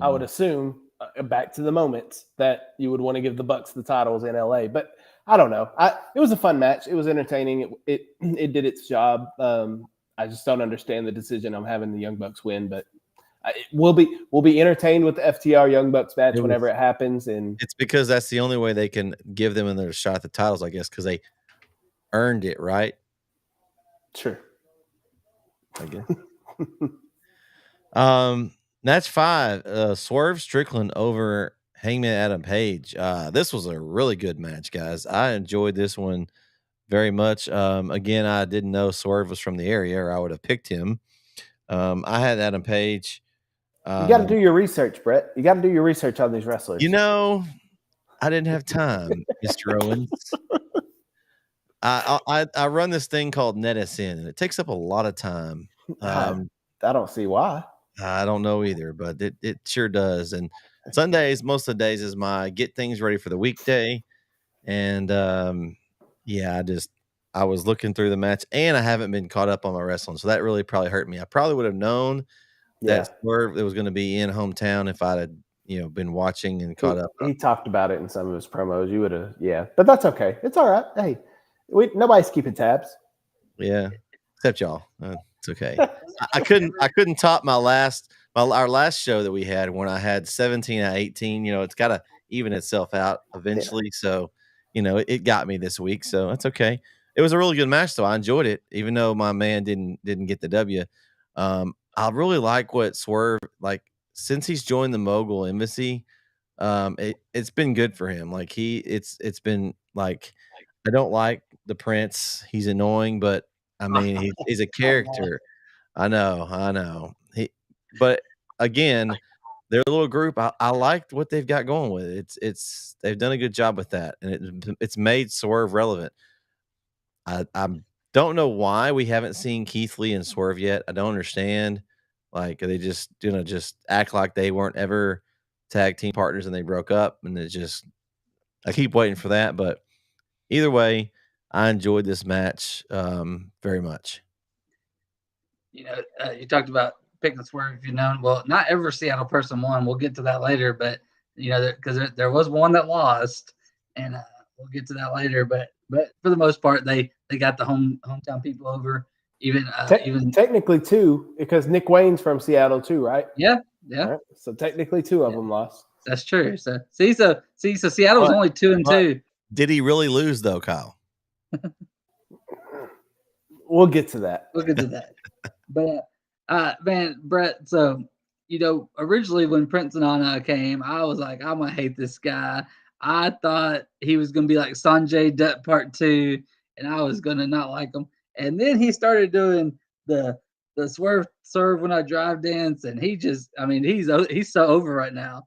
I would assume back to the moments that you would want to give the Bucks the titles in LA. But I don't know. It was a fun match. It was entertaining. It did its job. I just don't understand the decision on having the Young Bucks win, but we'll be entertained with the FTR Young Bucks match whenever it happens. And it's because that's the only way they can give them another shot at the titles, I guess, because they earned it, right? Sure. I guess. Match 5, Swerve Strickland over Hangman Adam Page. This was a really good match, guys. I enjoyed this one very much. Again, I didn't know Swerve was from the area, or I would have picked him. I had Adam Page. You got to do your research, Brett. You got to do your research on these wrestlers. I didn't have time, Mr. Owens. I run this thing called NetSN, and it takes up a lot of time. I don't see why. I don't know either, but it sure does. And Sundays, most of the days, is my get things ready for the weekday. And I was looking through the match, and I haven't been caught up on my wrestling, so that really probably hurt me. I probably would have known that Swerve it was going to be in hometown if I'd had been watching and caught up. He talked about it in some of his promos. You would have, but that's okay. It's all right. Hey, nobody's keeping tabs. Yeah, except y'all. It's okay. I couldn't top our last show that we had when I had 17 out of 18. It's got to even itself out eventually. Yeah. So, it got me this week. So that's okay. It was a really good match, though. I enjoyed it, even though my man didn't get the W. I really like what Swerve, like, since he's joined the Mogul Embassy. It's been good for him. Like it's been like, I don't like the Prince. He's annoying, but I mean, he's a character. I know. But again, their little group, I liked what they've got going with it. It's they've done a good job with that, and it's made Swerve relevant. I don't know why we haven't seen Keith Lee and Swerve yet. I don't understand. Like, are they just just act like they weren't ever tag team partners and they broke up? And I keep waiting for that. But either way, I enjoyed this match very much. You talked about picking Swerve. Well, not every Seattle person won. We'll get to that later. But because there was one that lost, and we'll get to that later. But for the most part, they got the hometown people over. Even technically 2, because Nick Wayne's from Seattle too, right? Yeah. Right. So technically 2 of them lost. That's true. So Seattle was only 2-2. Did he really lose though, Kyle? We'll get to that. But man, Brett. So originally when Prince and Anna came, I was like, I'm gonna hate this guy. I thought he was gonna be like Sanjay Dutt Part 2, and I was gonna not like him. And then he started doing the Swerve when I drive dance, and he's so over right now.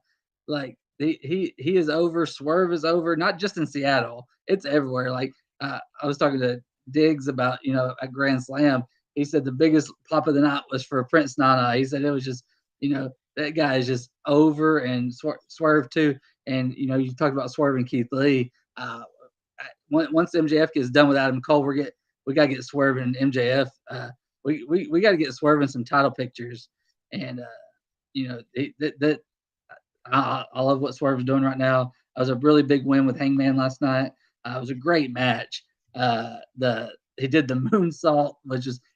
Like, he is over. Swerve is over. Not just in Seattle, it's everywhere. Like I was talking to Diggs about at Grand Slam. He said the biggest pop of the night was for Prince Nana. He said it was just that guy is just over, and Swerve too. And you talked about Swerve and Keith Lee. Once MJF gets done with Adam Cole, we gotta get Swerve and MJF. We got to get Swerve in some title pictures, and I love what Swerve's doing right now. It was a really big win with Hangman last night. It was a great match. He did the moonsault,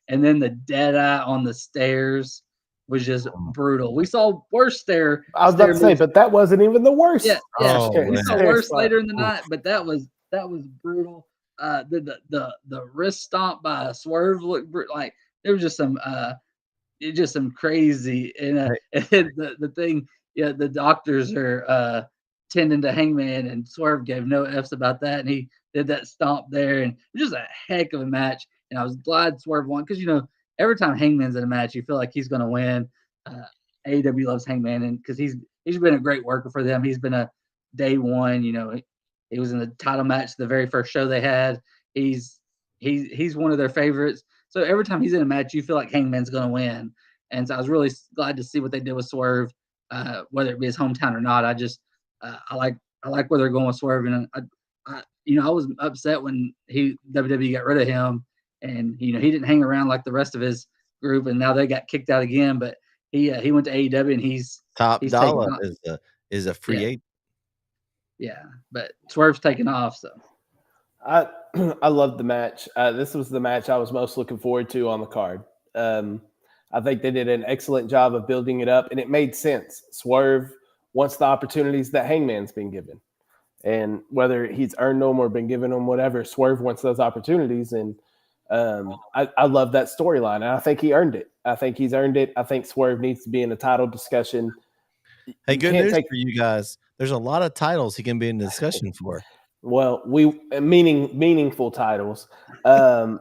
and then the dead eye on the stairs was just brutal. We saw worse stair. I was about to say, but that wasn't even the worst. Yeah. We saw worse later in the Oof. night, but that was brutal. The wrist stomp by Swerve looked like there was just some crazy. And the thing, the doctors are tending to Hangman, and Swerve gave no F's about that, and he did that stomp there, and it was just a heck of a match. And I was glad Swerve won because every time Hangman's in a match, you feel like he's going to win. AEW loves Hangman, and because he's been a great worker for them. He's been a day one. He was in the title match the very first show they had. He's one of their favorites. So every time he's in a match, you feel like Hangman's going to win. And so I was really glad to see what they did with Swerve, whether it be his hometown or not. I like where they're going with Swerve, and I was upset when WWE got rid of him, and he didn't hang around like the rest of his group, and now they got kicked out again. But he went to AEW, and he's Dollar is a free agent. Yeah, but Swerve's taking off. So I loved the match. This was the match I was most looking forward to on the card. I think they did an excellent job of building it up, and it made sense. Swerve wants the opportunities that Hangman's been given, and whether he's earned them or been given them, whatever, Swerve wants those opportunities. And I love that storyline, and I think he earned it. I think he's earned it. I think Swerve needs to be in a title discussion. Hey, good news for you guys. There's a lot of titles he can be in discussion for. Well, meaningful titles. But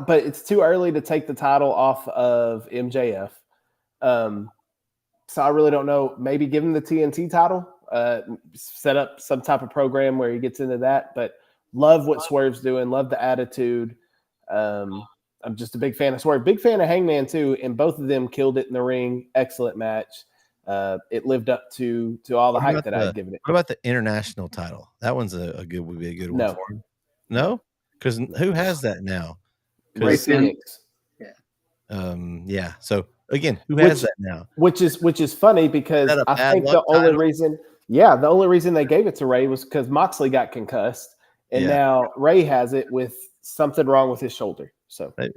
it's too early to take the title off of MJF. So I really don't know. Maybe give him the TNT title, set up some type of program where he gets into that. But love what Swerve's doing. Love the attitude. I'm just a big fan of Swerve. Big fan of Hangman too. And both of them killed it in the ring. Excellent match. It lived up to all the hype that I'd given it. What about the international would be a good one No. for him? No? Because who has that now? Ray Phoenix. Yeah. So again, who has that now? Which is funny because I think the only reason they gave it to Ray was because Moxley got concussed, and now Ray has it with something wrong with his shoulder. So maybe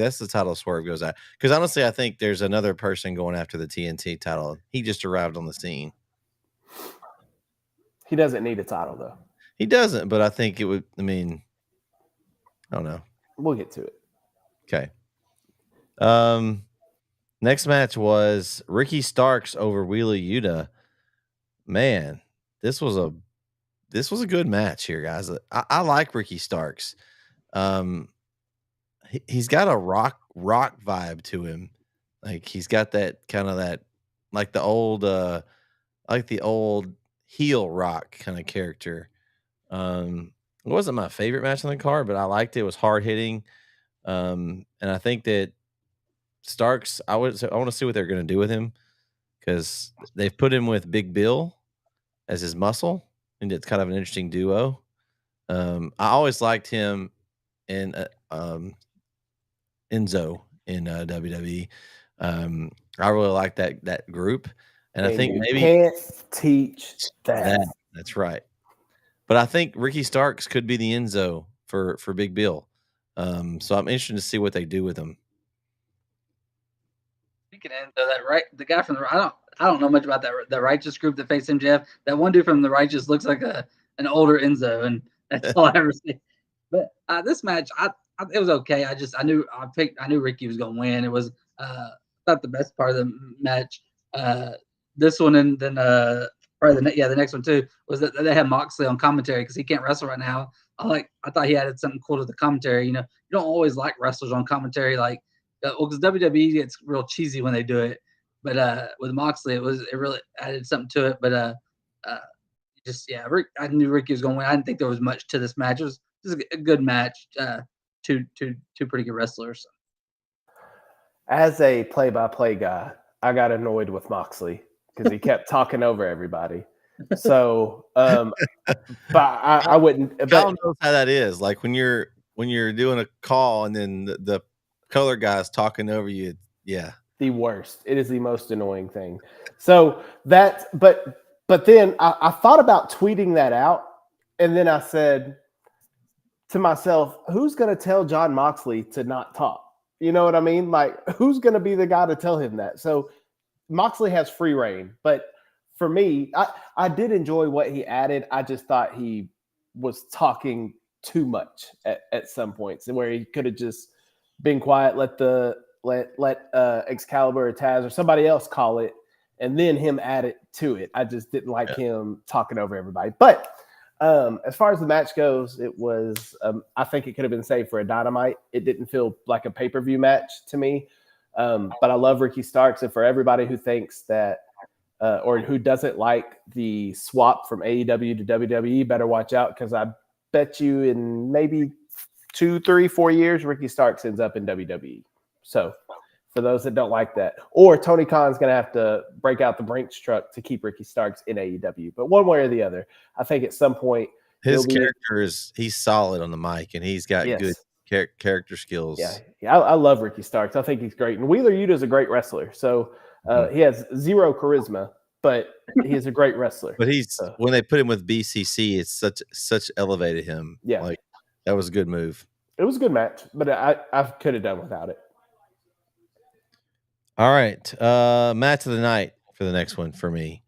that's the title Swerve goes out. Because honestly, I think there's another person going after the TNT title. He just arrived on the scene. He doesn't need a title though. He doesn't, but I think it would. I mean, I don't know. We'll get to it. Okay. Next match was Ricky Starks over Wheeler Yuta. Man, this was a good match here, guys. I like Ricky Starks. He's got a rock vibe to him. Like he's got that kind of that, like the old heel Rock kind of character. It wasn't my favorite match on the card, but I liked it. It was hard hitting. And I think that Starks, I want to see what they're going to do with him because they've put him with Big Bill as his muscle, and it's kind of an interesting duo. I always liked him in Enzo in WWE. I really like that group, and I think maybe can't teach that. That's right. But I think Ricky Starks could be the Enzo for Big Bill. So I'm interested to see what they do with him. Speaking of Enzo, the guy from I don't know much about the Righteous group that faced MJF. That one dude from the Righteous looks like an older Enzo, and that's all I ever see. But this match, it was okay. I knew Ricky was gonna win. It was not the best part of the match. This one and then probably the next one too was that they had Moxley on commentary because he can't wrestle right now. I thought he added something cool to the commentary. You don't always like wrestlers on commentary, because WWE gets real cheesy when they do it. But with Moxley, it really added something to it. But I knew Ricky was going to win. I didn't think there was much to this match. It was just a good match. Two pretty good wrestlers. As a play-by-play guy, I got annoyed with Moxley because he kept talking over everybody. So, but I wouldn't. But Kyle knows how that is. Like when you're doing a call and then the color guy's talking over you. Yeah, the worst. It is the most annoying thing. So that, but then I thought about tweeting that out, and then I said to myself, "Who's going to tell John Moxley to not talk?" You know what I mean? Like, who's going to be the guy to tell him that? So Moxley has free reign, but for me, I did enjoy what he added. I just thought he was talking too much at some points, and where he could have just been quiet, let Excalibur or Taz or somebody else call it, and then him add it to it. I just didn't like him talking over everybody. But as far as the match goes, it was, I think it could have been saved for a Dynamite. It didn't feel like a pay-per-view match to me. But I love Ricky Starks. And for everybody who thinks that, or who doesn't like the swap from AEW to WWE, better watch out, because I bet you in maybe 2, 3, 4 years, Ricky Starks ends up in WWE. So for those that don't like that, or Tony Khan's going to have to break out the Brinks truck to keep Ricky Starks in AEW. But one way or the other, I think at some point his character he's solid on the mic, and he's got good character skills. Yeah, I love Ricky Starks. I think he's great, and Wheeler Yuta is a great wrestler. So he has zero charisma, but he is a great wrestler. But he's when they put him with BCC, it's such elevated him. Yeah, like that was a good move. It was a good match, but I could have done without it. All right. Match of the night for the next one for me.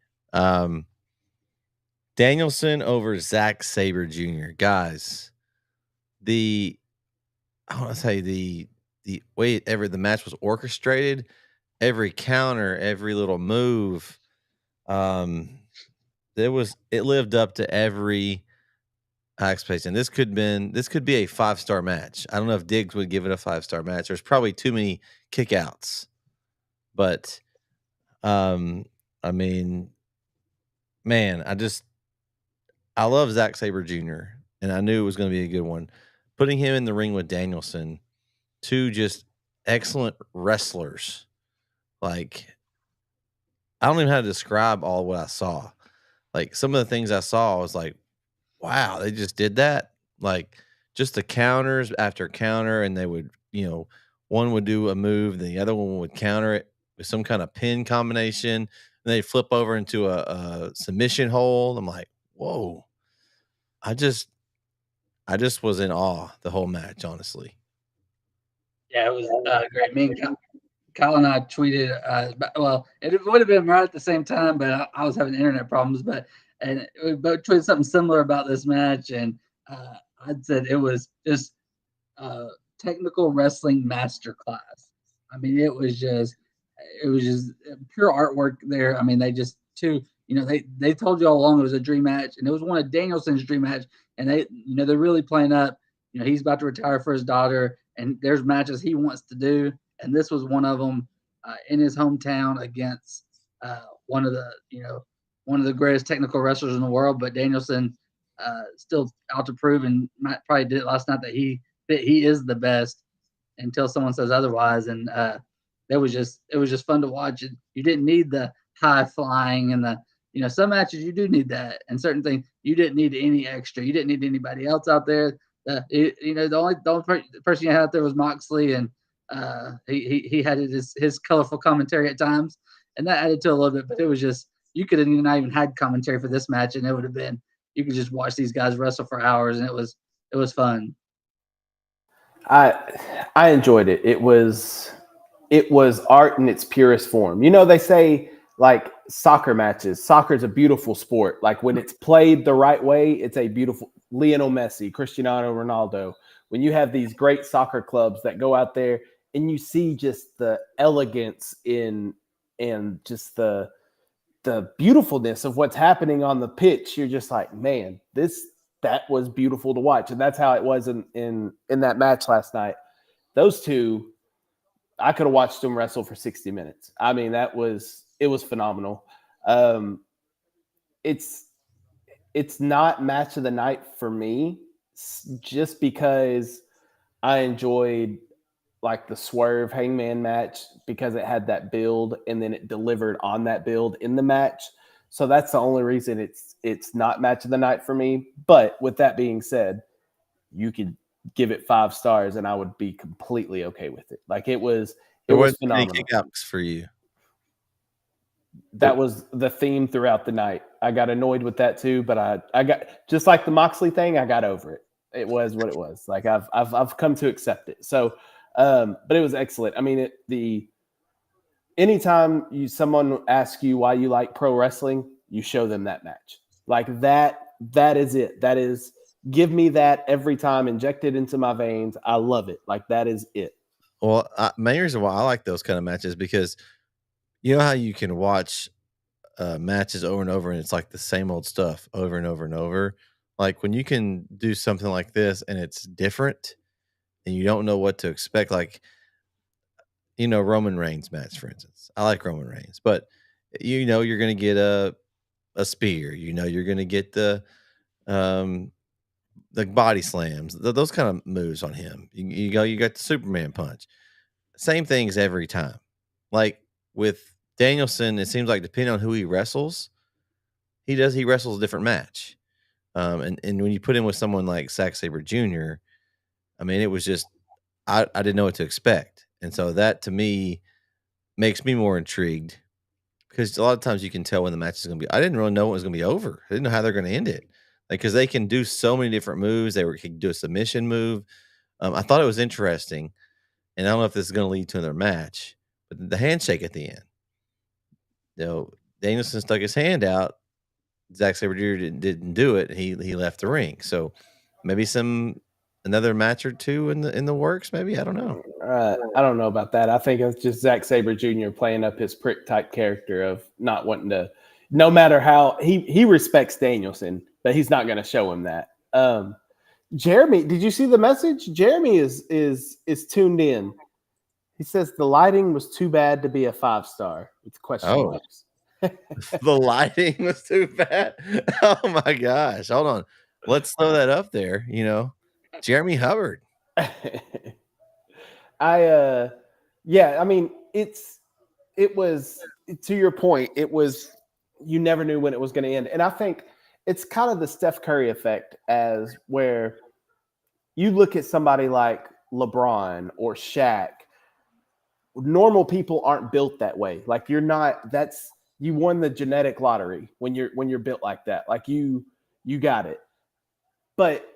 Danielson over Zack Sabre Jr. Guys, I want to say the way the match was orchestrated, every counter, every little move, it lived up to every expectation. This could be a 5-star match. I don't know if Diggs would give it a 5-star match. There's probably too many kickouts. But, I mean, man, I love Zack Sabre Jr., and I knew it was going to be a good one. Putting him in the ring with Danielson, two just excellent wrestlers. Like, I don't even know how to describe all what I saw. Like, some of the things I saw, I was like, wow, they just did that. Like, just the counters after counter, and they would, one would do a move, then the other one would counter it with some kind of pin combination, and they flip over into a submission hold. I'm like, whoa. I just was in awe the whole match, honestly. Yeah, it was great. Me and Kyle and I tweeted, it would have been right at the same time, but I was having internet problems. And we both tweeted something similar about this match, and I said it was just technical wrestling masterclass. I mean, it was just pure artwork there. I mean, they just they told you all along it was a dream match, and it was one of Danielson's dream match, and they're really playing up. He's about to retire for his daughter, and there's matches he wants to do, and this was one of them in his hometown against one of the greatest technical wrestlers in the world. But Danielson still out to prove, and Matt probably did it last night, that he is the best until someone says otherwise. And it was just fun to watch. You didn't need the high flying and the some matches you do need that, and certain things you didn't need any extra. You didn't need anybody else out there. The only person you had out there was Moxley, and he had his colorful commentary at times, and that added to a little bit. But it was just, you could have not even had commentary for this match, and it would have been, you could just watch these guys wrestle for hours, and it was fun. I enjoyed it. It was art in its purest form. They say, like, soccer matches. Soccer is a beautiful sport. Like, when it's played the right way, it's a beautiful. Lionel Messi, Cristiano Ronaldo. When you have these great soccer clubs that go out there and you see just the elegance and just the beautifulness of what's happening on the pitch, you're just like, man, that was beautiful to watch. And that's how it was in that match last night. Those two, I could have watched him wrestle for 60 minutes. I mean, it was phenomenal. It's not match of the night for me, just because I enjoyed like the Swerve Hangman match because it had that build and then it delivered on that build in the match. So that's the only reason it's not match of the night for me. But with that being said, you could give it 5 stars and I would be completely okay with it. Like it was phenomenal. Any kickouts for you? That was the theme throughout the night. I got annoyed with that too, but I got, just like the Moxley thing, I got over it. It was what it was. Like I've come to accept it. So, but it was excellent. I mean, anytime someone asks you why you like pro wrestling, you show them that match. Like that is it. That is, give me that every time, inject it into my veins. I love it. Like that is it. Well, main reason why I like those kind of matches, because you know how you can watch matches over and over and it's like the same old stuff over and over and over. Like when you can do something like this and it's different and you don't know what to expect, like, you know, Roman Reigns match, for instance. I like Roman Reigns, but you know you're going to get a spear. You know you're going to get the body slams, those kind of moves on him. You got the Superman punch. Same things every time. Like with Danielson, it seems like depending on who he wrestles, he wrestles a different match. And when you put him with someone like Zack Sabre Jr., I mean, it was just I didn't know what to expect. And so that to me makes me more intrigued, because a lot of times you can tell when the match is going to be. I didn't really know it was going to be over. I didn't know how they're going to end it. Like, because they can do so many different moves. Could do a submission move. I thought it was interesting, and I don't know if this is going to lead to another match, but the handshake at the end. You know, Danielson stuck his hand out. Zack Sabre Jr. didn't do it. He left the ring. So maybe another match or two in the works. Maybe, I don't know. I don't know about that. I think it's just Zack Sabre Jr. playing up his prick type character of not wanting to. No matter how he respects Danielson, but he's not going to show him that. Jeremy, did you see the message? Jeremy is tuned in. He says the lighting was too bad to be a 5-star. It's question marks. The lighting was too bad. Oh my gosh. Hold on. Let's throw that up there. You know, Jeremy Hubbard. I mean, it was, to your point, it was, you never knew when it was going to end. And I think it's kind of the Steph Curry effect, as where you look at somebody like LeBron or Shaq. Normal people aren't built that way. Like you won the genetic lottery when you're built like that. Like you got it. But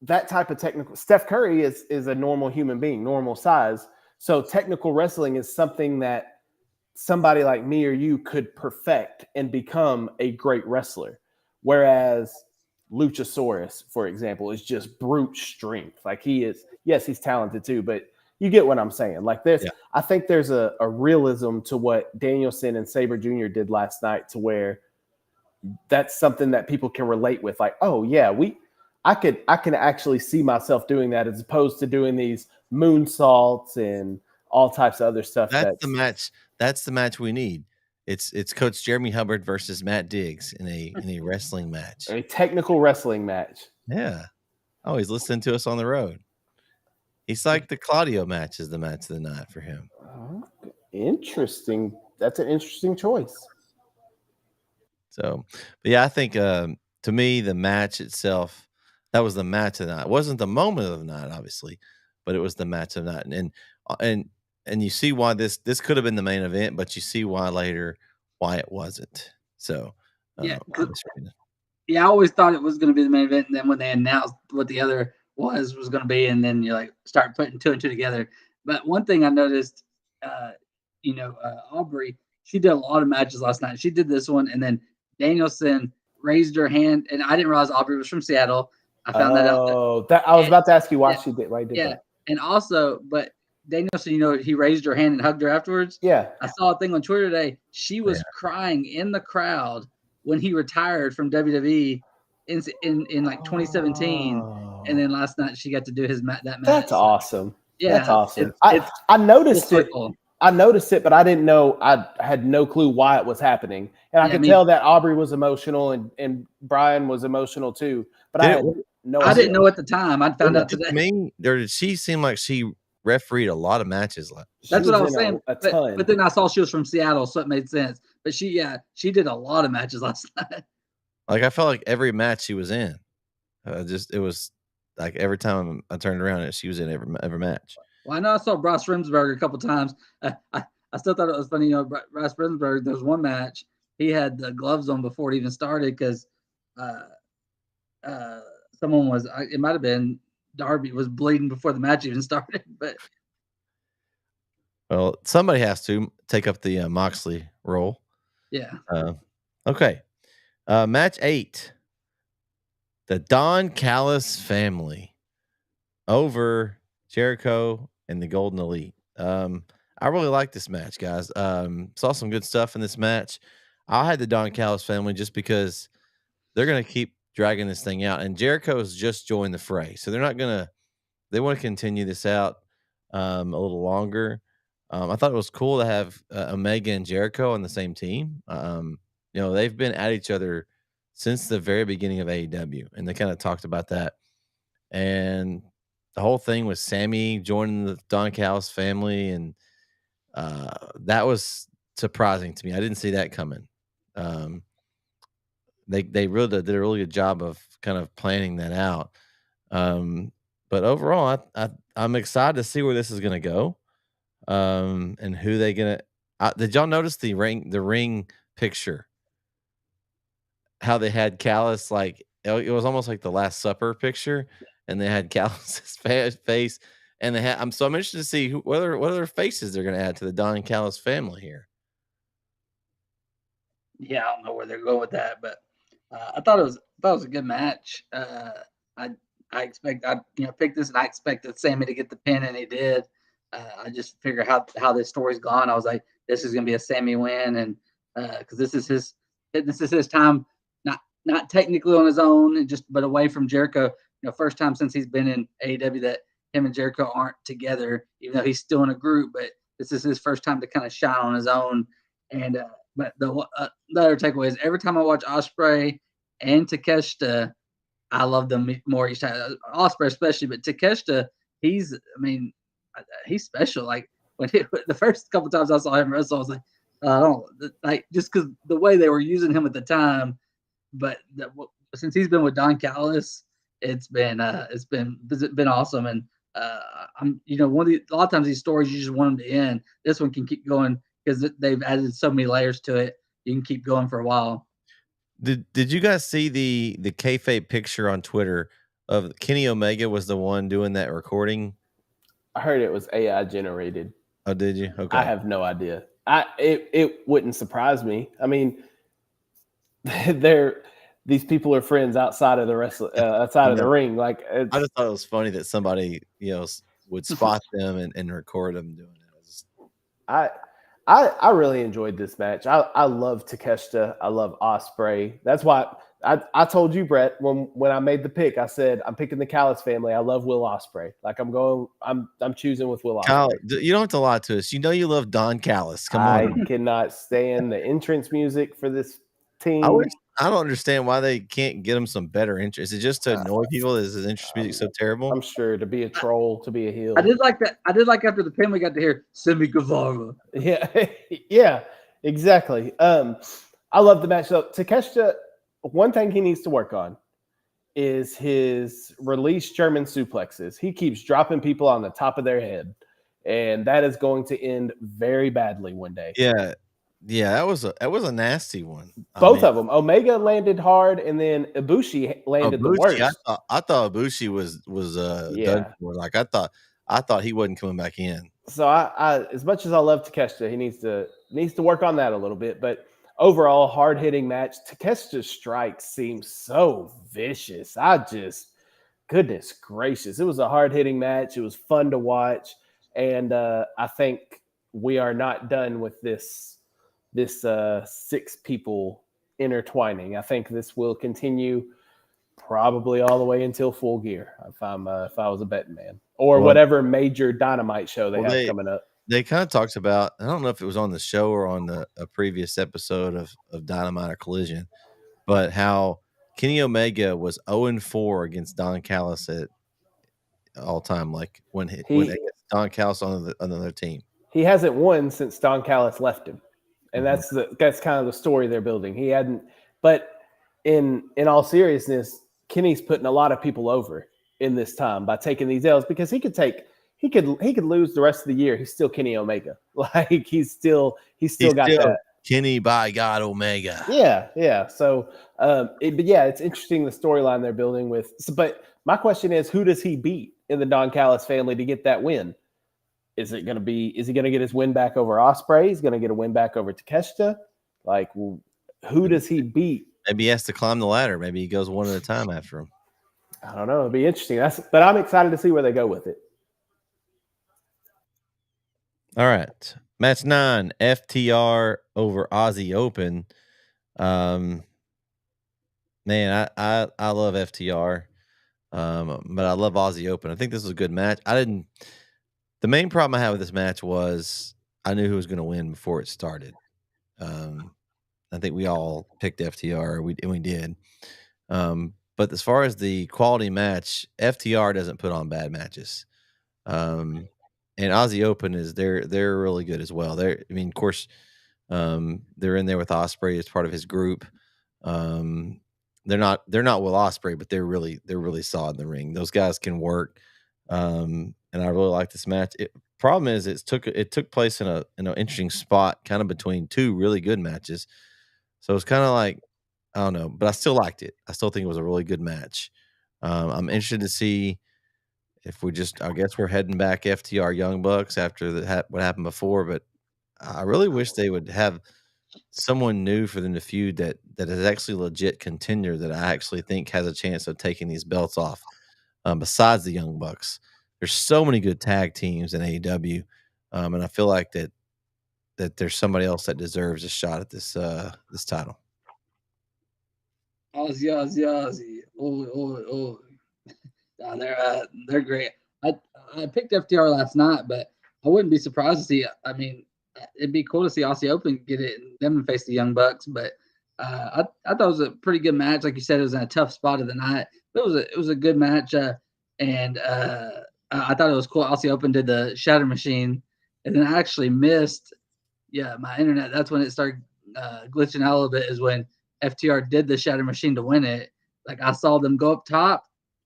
that type of technical, Steph Curry is a normal human being, normal size. So technical wrestling is something that somebody like me or you could perfect and become a great wrestler. Whereas Luchasaurus, for example, is just brute strength. Like he is, yes, he's talented too, but you get what I'm saying. Like this, I think there's a realism to what Danielson and Sabre Jr. did last night, to where that's something that people can relate with. Like, oh yeah, I can actually see myself doing that, as opposed to doing these moonsaults and all types of other stuff. That's the match. That's the match we need. It's Coach Jeremy Hubbard versus Matt Diggs in a wrestling match. A technical wrestling match. Yeah. Oh, he's listening to us on the road. He's like the Claudio match is the match of the night for him. Interesting. That's an interesting choice. So, but yeah, I think to me, the match itself, that was the match of the night. It wasn't the moment of the night, obviously, but it was the match of the night. And you see why this could have been the main event, but you see why later why it wasn't. So, I always thought it was going to be the main event, and then when they announced what the other was going to be, and then you like start putting 2 and 2 together. But one thing I noticed, Aubrey, she did a lot of matches last night. She did this one, and then Danielson raised her hand, and I didn't realize Aubrey was from Seattle. I found that out. I was about to ask you why she did. Why did that? And also, but Danielson, he raised her hand and hugged her afterwards. Yeah, I saw a thing on Twitter today. She was crying in the crowd when he retired from WWE in like 2017, and then last night she got to do that match. That's awesome. Yeah, That's awesome. It's I noticed it. circle. I noticed it, but I didn't know. I had no clue why it was happening, and I Yeah, could me- tell that Aubrey was emotional and Brian was emotional too. But I Did had it, no I idea. didn't know at the time. I found was out it just today. me, or did she seem like she refereed a lot of matches? She That's what I was in saying. a ton. But then I saw she was from Seattle, so it made sense. But she did a lot of matches last night. Like I felt like every match she was in, it was like every time I turned around, she was in every match. Well, I know I saw Bryce Remsburg a couple times. I still thought it was funny. Bryce Remsburg, there was one match, he had the gloves on before it even started because someone was, it might have been Darby, was bleeding before the match even started. But Well, somebody has to take up the Moxley role. yeah. Okay. Match 8. The Don Callis family over Jericho and the Golden Elite. I really like this match, guys. Saw some good stuff in this match. I had the Don Callis family just because they're going to keep dragging this thing out, and Jericho's just joined the fray, so they're not going to. They want to continue this out a little longer. I thought it was cool to have Omega and Jericho on the same team. They've been at each other since the very beginning of AEW, and they kind of talked about that. And the whole thing with Sammy joining the Don Callis family, and that was surprising to me. I didn't see that coming. They really did a really good job of kind of planning that out. But overall, I'm excited to see where this is going to go, and who they gonna. Did y'all notice the ring picture? How they had Callis, like it was almost like the Last Supper picture, and they had Callis's face, and they had. I'm interested to see what other faces they're going to add to the Don Callis family here. Yeah, I don't know where they're going with that, but I thought it was a good match. I picked this and I expected Sammy to get the pin and he did. I just figured how this story's gone. I was like, this is gonna be a Sammy win, and because this is his time, not technically on his own, and but away from Jericho. First time since he's been in AEW that him and Jericho aren't together, even though he's still in a group. But this is his first time to kind of shine on his own, and but the other takeaway is every time I watch Ospreay and Takeshita, I love them more each time. Ospreay especially, but Takeshita, he's special. Like the first couple times I saw him wrestle, I was like, I don't like just because the way they were using him at the time. But since he's been with Don Callis, it's been awesome. And I'm a lot of times these stories you just want them to end. This one can keep going because they've added so many layers to it. You can keep going for a while. Did you guys see the kayfabe picture on Twitter of Kenny Omega was the one doing that recording? I heard it was AI generated. Oh, did you? Okay. I have no idea. It wouldn't surprise me. I mean, these people are friends outside of the outside of the ring. Like I just thought it was funny that somebody would spot them and record them doing it. I really enjoyed this match. I love Takeshita. I love Ospreay. That's why I told you, Brett, when I made the pick, I said I'm picking the Callis family. I love Will Ospreay. Like I'm choosing with Will Ospreay. Kyle, you don't have to lie to us. You know you love Don Callis. Come on. I cannot stand the entrance music for this team. I don't understand why they can't get him some better interest. Is it just to annoy people? Is his interest music so terrible? I'm sure to be a troll, to be a heel. I did like that. I did like after the pin we got to hear Sammy Guevara. Yeah, yeah, exactly. I love the match. So Takeshita, one thing he needs to work on is his release German suplexes. He keeps dropping people on the top of their head, and that is going to end very badly one day. Yeah, that was a nasty one. Both of them. Omega landed hard, and then Ibushi landed the worst. I thought Ibushi was done for. Like I thought he wasn't coming back in. So I as much as I love Takeshita, he needs to work on that a little bit. But overall, hard hitting match. Takeshita's strikes seem so vicious. Goodness gracious, it was a hard hitting match. It was fun to watch, and I think we are not done with this 6 people intertwining. I think this will continue probably all the way until Full Gear if I was a betting man, or Well, whatever major Dynamite show they have coming up. They kind of talked about, I don't know if it was on the show or on a previous episode of Dynamite or Collision, but how Kenny Omega was 0-4 against Don Callis at all time, like when against Don Callis on another team. He hasn't won since Don Callis left him. And Mhm. that's kind of the story they're building. He hadn't, but in all seriousness, Kenny's putting a lot of people over in this time by taking these L's, because he could lose the rest of the year. He's still Kenny Omega. Like he's still got that Kenny by God Omega. Yeah. So, but yeah, it's interesting the storyline they're building with. So, but my question is, who does he beat in the Don Callis family to get that win? Is he going to get his win back over Ospreay? He's going to get a win back over Takeshita? Like, who does he beat? Maybe he has to climb the ladder. Maybe he goes one at a time after him. I don't know. It'll be interesting. But I'm excited to see where they go with it. All right. Match 9, FTR over Aussie Open. Man, I love FTR. But I love Aussie Open. I think this was a good match. The main problem I had with this match was I knew who was going to win before it started. I think we all picked FTR, and we did. But as far as the quality match, FTR doesn't put on bad matches. And Aussie Open they're really good as well. Of course, they're in there with Ospreay as part of his group. They're not Will Ospreay, but they're really solid in the ring. Those guys can work. And I really like this match. Problem is it took place in an interesting spot, kind of between two really good matches. So it's kind of like, I don't know, but I still liked it. I still think it was a really good match. I'm interested to see if I guess we're heading back FTR Young Bucks after what happened before, but I really wish they would have someone new for them to feud that is actually legit contender that I actually think has a chance of taking these belts off. Besides the Young Bucks, there's so many good tag teams in AEW, and I feel like that there's somebody else that deserves a shot at this title. Aussie. Oh. They're great. I picked FTR last night, but I wouldn't be surprised to see. I mean, it'd be cool to see Aussie Open get it and them face the Young Bucks. But I thought it was a pretty good match. Like you said, it was in a tough spot of the night. But it was a good match, and I thought it was cool. Aussie Open did the Shatter Machine, and then I actually missed. Yeah, my internet. That's when it started glitching out a little bit. Is when FTR did the Shatter Machine to win it. Like I saw them go up top,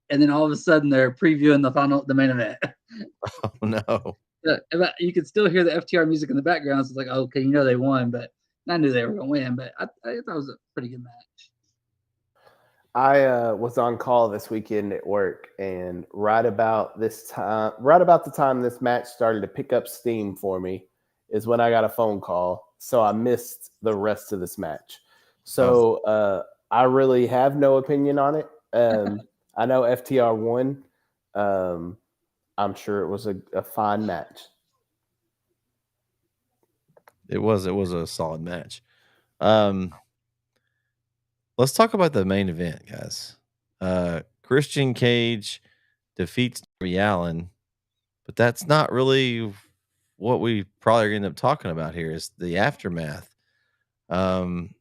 and then all of a sudden they're previewing the main event. Oh no! You could still hear the FTR music in the background. So it's like, okay, they won, but I knew they were going to win. But I thought it was a pretty good match. I was on call this weekend at work, and right about the time this match started to pick up steam for me is when I got a phone call. So I missed the rest of this match. So I really have no opinion on it. I know FTR won. I'm sure it was a fine match. It was a solid match. Let's talk about the main event, guys. Christian Cage defeats Darby Allin, but that's not really what we probably end up talking about here. Is the aftermath. I've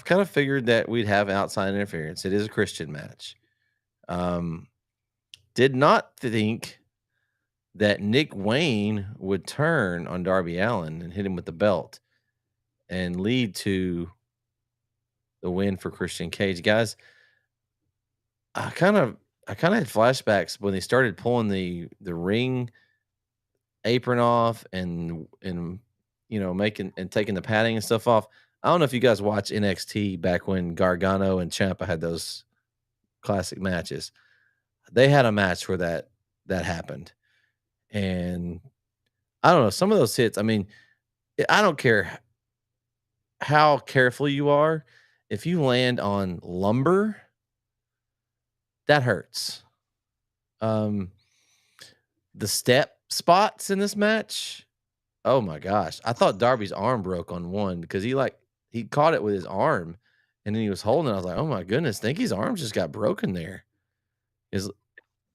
kind of figured that we'd have outside interference. It is a Christian match. Did not think that Nick Wayne would turn on Darby Allin and hit him with the belt and lead to the win for Christian Cage. Guys, I kind of had flashbacks when they started pulling the ring apron off and making and taking the padding and stuff off. I don't know if you guys watch NXT back when Gargano and Ciampa had those classic matches. They had a match where that happened. And I don't know, some of those hits, I mean, I don't care how careful you are. If you land on lumber, that hurts. The step spots in this match, oh my gosh. I thought Darby's arm broke on one because he caught it with his arm and then he was holding it. I was like, oh my goodness, I think his arm just got broken there.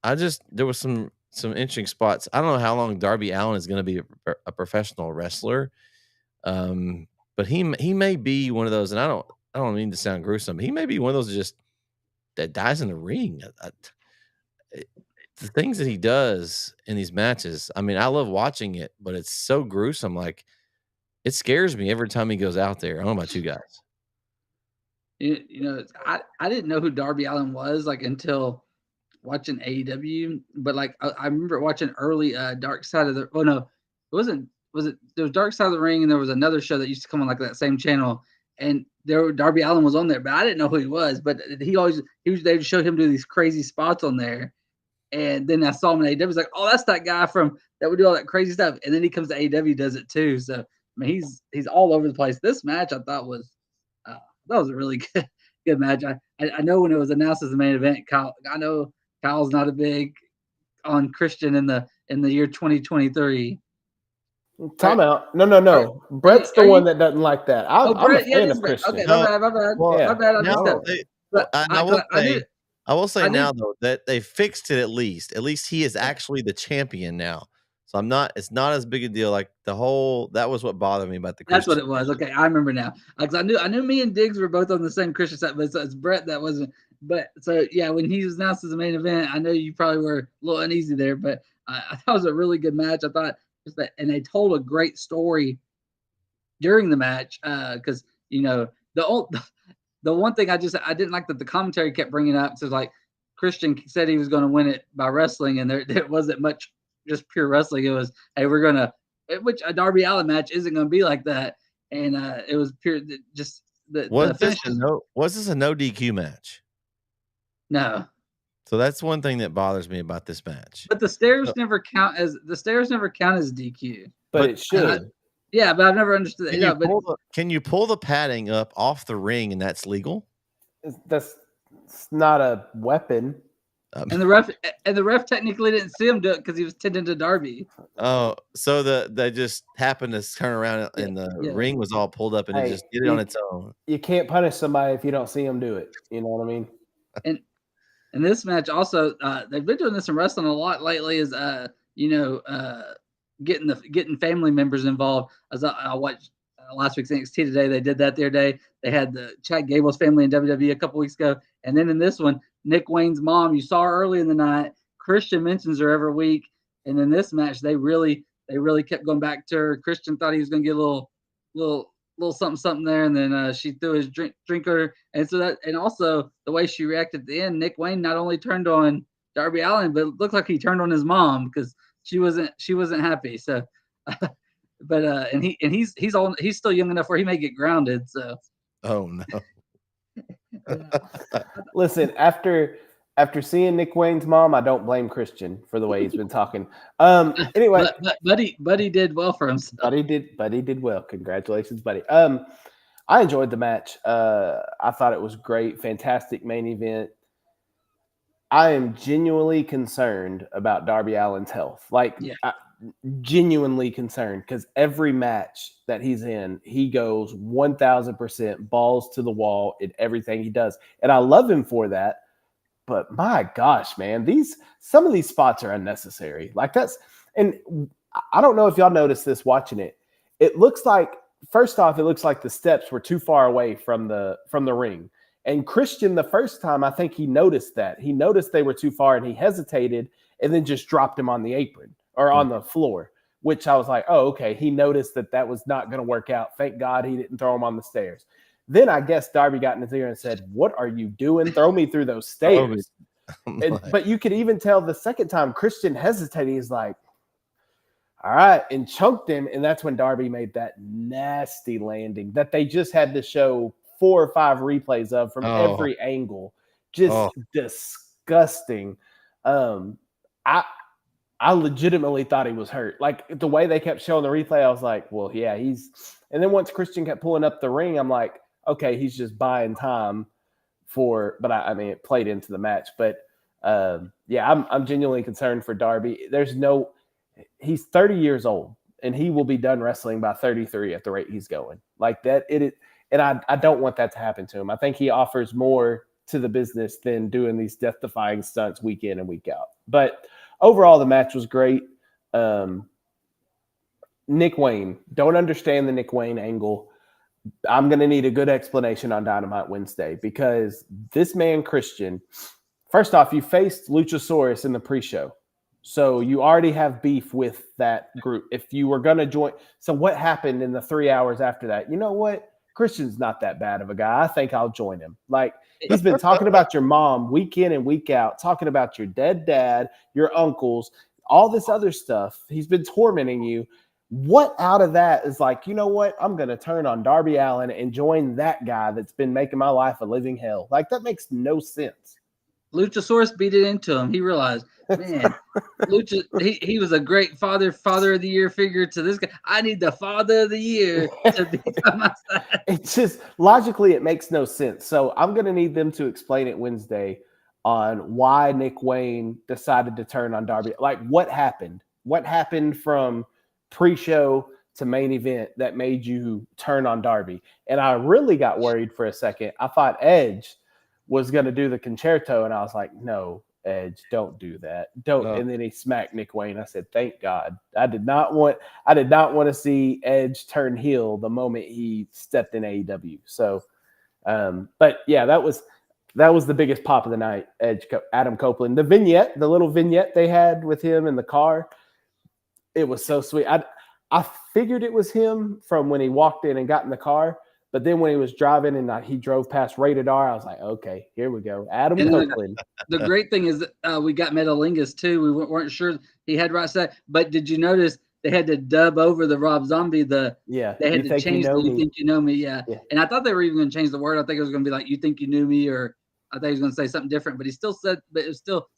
there was some interesting spots. I don't know how long Darby Allin is going to be a professional wrestler, but he may be one of those, and I don't mean to sound gruesome. He may be one of those just that dies in the ring. The things that he does in these matches, I mean, I love watching it, but it's so gruesome. Like, it scares me every time he goes out there. I don't know about you guys. I didn't know who Darby Allin was like until watching AEW, but like I remember watching early Dark Side of the. Oh no, it wasn't. Was it? There was Dark Side of the Ring, and there was another show that used to come on like that same channel, and Darby Allin was on there, but I didn't know who he was. But they would show him do these crazy spots on there, and then I saw him in AEW. I was like, oh, that's that guy from that would do all that crazy stuff, and then he comes to AEW, does it too. So I mean, he's all over the place. This match I thought was that was a really good match. I know when it was announced as the main event, I know Kyle's not a big on Christian in the year 2023. Time out. No. Brett's the one that doesn't like that. I'm a fan of Christian. Okay, my bad. Well, my bad. I missed that. I will say now though that they fixed it at least. At least he is actually the champion now. So it's not as big a deal. Like that was what bothered me about the Christian. That's what it was. Okay, I remember now. Because I knew me and Diggs were both on the same Christian side, but it's Brett that wasn't. But so yeah, when he was announced as the main event, I know you probably were a little uneasy there, but I thought it was a really good match. I thought just that, and they told a great story during the match because the one thing I didn't like that the commentary kept bringing up. So like Christian said he was going to win it by wrestling, and there wasn't much just pure wrestling. It was, hey, we're gonna, which a Darby Allin match isn't going to be like that, and it was pure just the finish. Was this a no DQ match? No. So that's one thing that bothers me about this match. But the stairs never count as DQ. But it should. Yeah, but I've never understood that. Can you pull the padding up off the ring and that's legal? That's not a weapon. And the ref technically didn't see him do it because he was tending to Darby. Oh, so they just happened to turn around and the ring was all pulled up and it just did it on its own. You can't punish somebody if you don't see them do it. You know what I mean? And this match also, they've been doing this in wrestling a lot lately. Is getting family members involved. As I watched last week's NXT today, they did that the other day. They had the Chad Gable's family in WWE a couple weeks ago, and then in this one, Nick Wayne's mom. You saw her early in the night. Christian mentions her every week, and in this match, they really kept going back to her. Christian thought he was going to get a little something there, and then she threw his drink her, and so that, and also the way she reacted at the end, Nick Wayne not only turned on Darby Allin, but it looked like he turned on his mom because she wasn't happy. So, but and he's still young enough where he may get grounded. So, oh no. Listen, after seeing Nick Wayne's mom, I don't blame Christian for the way he's been talking. Anyway, Buddy did well for himself. Buddy did well. Congratulations, Buddy. I enjoyed the match. I thought it was great. Fantastic main event. I am genuinely concerned about Darby Allin's health. Genuinely concerned because every match that he's in, he goes 1,000% balls to the wall in everything he does. And I love him for that. But my gosh, man, some of these spots are unnecessary. And I don't know if y'all noticed this watching it. It looks like, first off, it looks like the steps were too far away from the ring. And Christian, the first time, I think he noticed that. He noticed they were too far and he hesitated and then just dropped him on the apron or on the floor, which I was like, oh, okay. He noticed that was not going to work out. Thank God he didn't throw him on the stairs. Then I guess Darby got in his ear and said, what are you doing? Throw me through those stairs. But you could even tell the second time Christian hesitated. He's like, all right, and chunked him. And that's when Darby made that nasty landing that they just had to show 4 or 5 replays of from every angle. Just disgusting. I legitimately thought he was hurt. Like the way they kept showing the replay, I was like, well, yeah, he's. And then once Christian kept pulling up the ring, I'm like, okay, he's just buying time but I mean, it played into the match. But yeah, I'm genuinely concerned for Darby. He's 30 years old and he will be done wrestling by 33 at the rate he's going. Like that, and I don't want that to happen to him. I think he offers more to the business than doing these death-defying stunts week in and week out. But overall, the match was great. Nick Wayne, don't understand the Nick Wayne angle. I'm going to need a good explanation on Dynamite Wednesday because this man, Christian, first off, you faced Luchasaurus in the pre-show. So you already have beef with that group. If you were going to join. So what happened in the 3 hours after that? You know what? Christian's not that bad of a guy. I think I'll join him. Like, he's been talking about your mom week in and week out, talking about your dead dad, your uncles, all this other stuff. He's been tormenting you. What out of that is like, you know what? I'm going to turn on Darby Allin and join that guy that's been making my life a living hell. Like, that makes no sense. Luchasaurus beat it into him. He realized, man, Lucha, he was a great father of the year figure to this guy. I need the father of the year to be by my side. It's just logically, it makes no sense. So I'm going to need them to explain it Wednesday on why Nick Wayne decided to turn on Darby. Like, what happened? What happened from pre-show to main event that made you turn on Darby? And I really got worried for a second. I thought Edge was going to do the concerto, and I was like, no, Edge, don't do that. Don't. No. And then he smacked Nick Wayne. I said, thank God. I did not want to see Edge turn heel the moment he stepped in AEW. So, but yeah, that was the biggest pop of the night. Edge, Adam Copeland, the little vignette they had with him in the car, it was so sweet. I figured it was him from when he walked in and got in the car. But then when he was driving and he drove past Rated R, I was like, okay, here we go. Adam Copeland. The great thing is that we got Metalingus too. We weren't sure he had right side. But did you notice they had to dub over the Rob Zombie? They had to change the "You think you know me." Yeah. And I thought they were even going to change the word. I think it was going to be like "You think you knew me," or I thought he was going to say something different. But he still said, but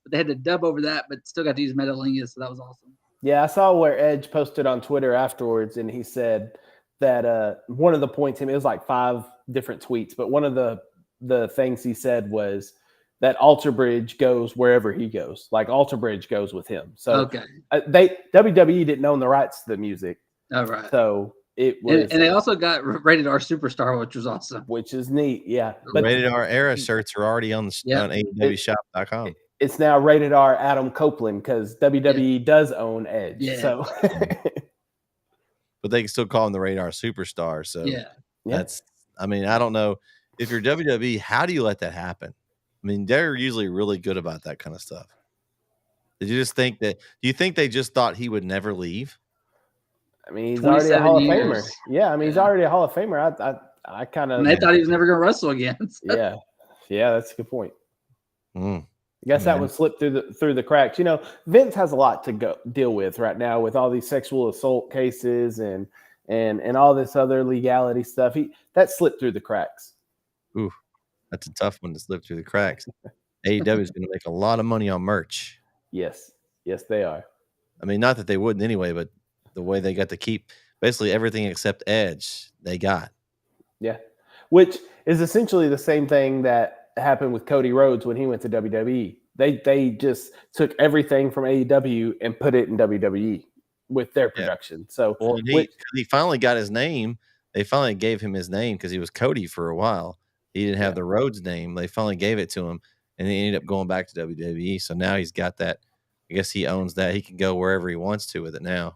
they had to dub over that, but still got to use Metalingus. So that was awesome. Yeah, I saw where Edge posted on Twitter afterwards, and he said that one of the points, it was like 5 different tweets, but one of the things he said was that Alter Bridge goes wherever he goes. Like, Alter Bridge goes with him. So WWE didn't own the rights to the music. Oh, right. So it was, and they also got Rated R Superstar, which was awesome. Which is neat, yeah. But Rated R era shirts are already on AEWshop.com. It's now Rated R Adam Copeland because WWE does own Edge. Yeah. So. But they can still call him the Radar Superstar. So that's, I mean, I don't know if you're WWE, how do you let that happen? I mean, they're usually really good about that kind of stuff. Did you just think that? Do you think they just thought he would never leave? I mean, he's already a Hall of Famer. Yeah, I mean, he's already a Hall of Famer. I kind of. And they thought he was never going to wrestle again. So. Yeah, that's a good point. I guess that would slip through the cracks. You know, Vince has a lot to deal with right now with all these sexual assault cases and all this other legality stuff. That slipped through the cracks. Ooh, that's a tough one to slip through the cracks. AEW is going to make a lot of money on merch. Yes, they are. I mean, not that they wouldn't anyway, but the way they got to keep basically everything except Edge, they got. Yeah, which is essentially the same thing that happened with Cody Rhodes when he went to WWE. They just took everything from AEW and put it in WWE with their production. So he finally got his name. They finally gave him his name because he was Cody for a while. He didn't have the Rhodes name. They finally gave it to him, and he ended up going back to WWE. So now he's got that. I guess he owns that. He can go wherever he wants to with it now.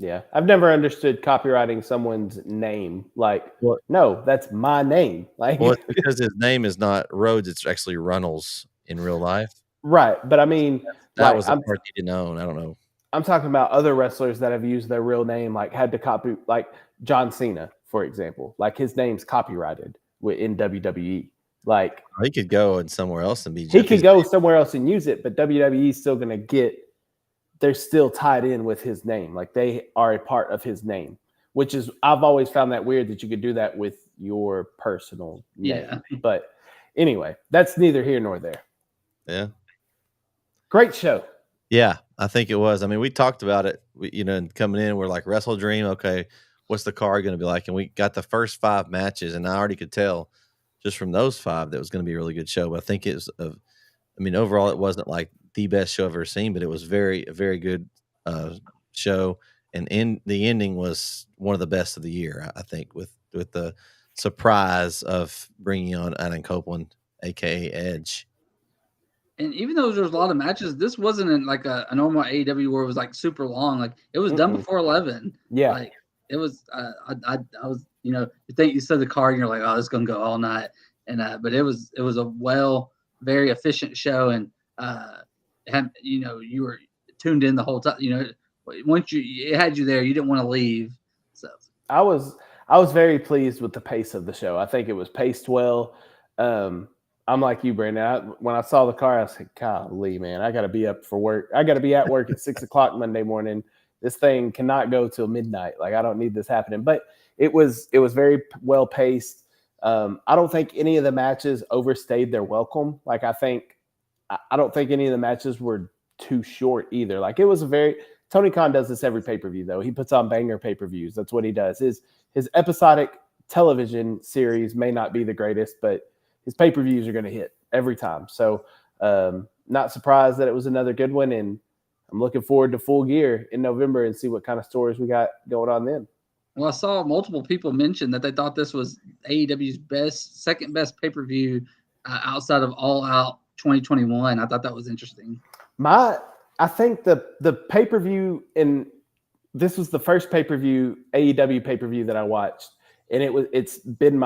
Yeah, I've never understood copywriting someone's name. Like, no, that's my name. Like, well, because his name is not Rhodes; it's actually Runnels in real life. Right, but I mean, that was the part he didn't own. I don't know. I'm talking about other wrestlers that have used their real name, like had to copy, like John Cena, for example. Like, his name's copyrighted in WWE. Like, he could go and somewhere else and be. He could go somewhere else and use it, but WWE is still going to get. They're still tied in with his name. Like, they are a part of his name, which is, I've always found that weird that you could do that with your personal name. Yeah. But anyway, that's neither here nor there. Yeah. Great show. Yeah, I think it was. I mean, we talked about it, and coming in, we're like, Wrestledream, okay, what's the card going to be like? And we got the first 5 matches, and I already could tell just from those 5 that it was going to be a really good show. But I think it was, overall, it wasn't like the best show I've ever seen, but it was a very good show. And the ending was one of the best of the year, I think, with the surprise of bringing on Adam Copeland, a.k.a. Edge. And even though there was a lot of matches, this wasn't in like a normal AEW where it was like super long. Like it was done before 11. Yeah. Like it was. I was. You think you said the card and you're like, oh, this is gonna go all night. And but it was a very efficient show, and you were tuned in the whole time. Once it had you there, you didn't want to leave. So I was very pleased with the pace of the show. I think it was paced well. I'm like you, Brandon. When I saw the car, I was like, golly, man, I got to be up for work. I got to be at work at 6 o'clock Monday morning. This thing cannot go till midnight. Like, I don't need this happening. But it was very well paced. I don't think any of the matches overstayed their welcome. Like, I don't think any of the matches were too short either. Like, it was Tony Khan does this every pay-per-view, though. He puts on banger pay-per-views. That's what he does. His episodic television series may not be the greatest, but his pay-per-views are going to hit every time. So not surprised that it was another good one, and I'm looking forward to Full Gear in November and see what kind of stories we got going on then. Well, I saw multiple people mention that they thought this was AEW's second best pay-per-view outside of All Out 2021. I thought that was interesting. I think the pay-per-view, and this was the first pay-per-view, AEW pay-per-view that I watched, and it's been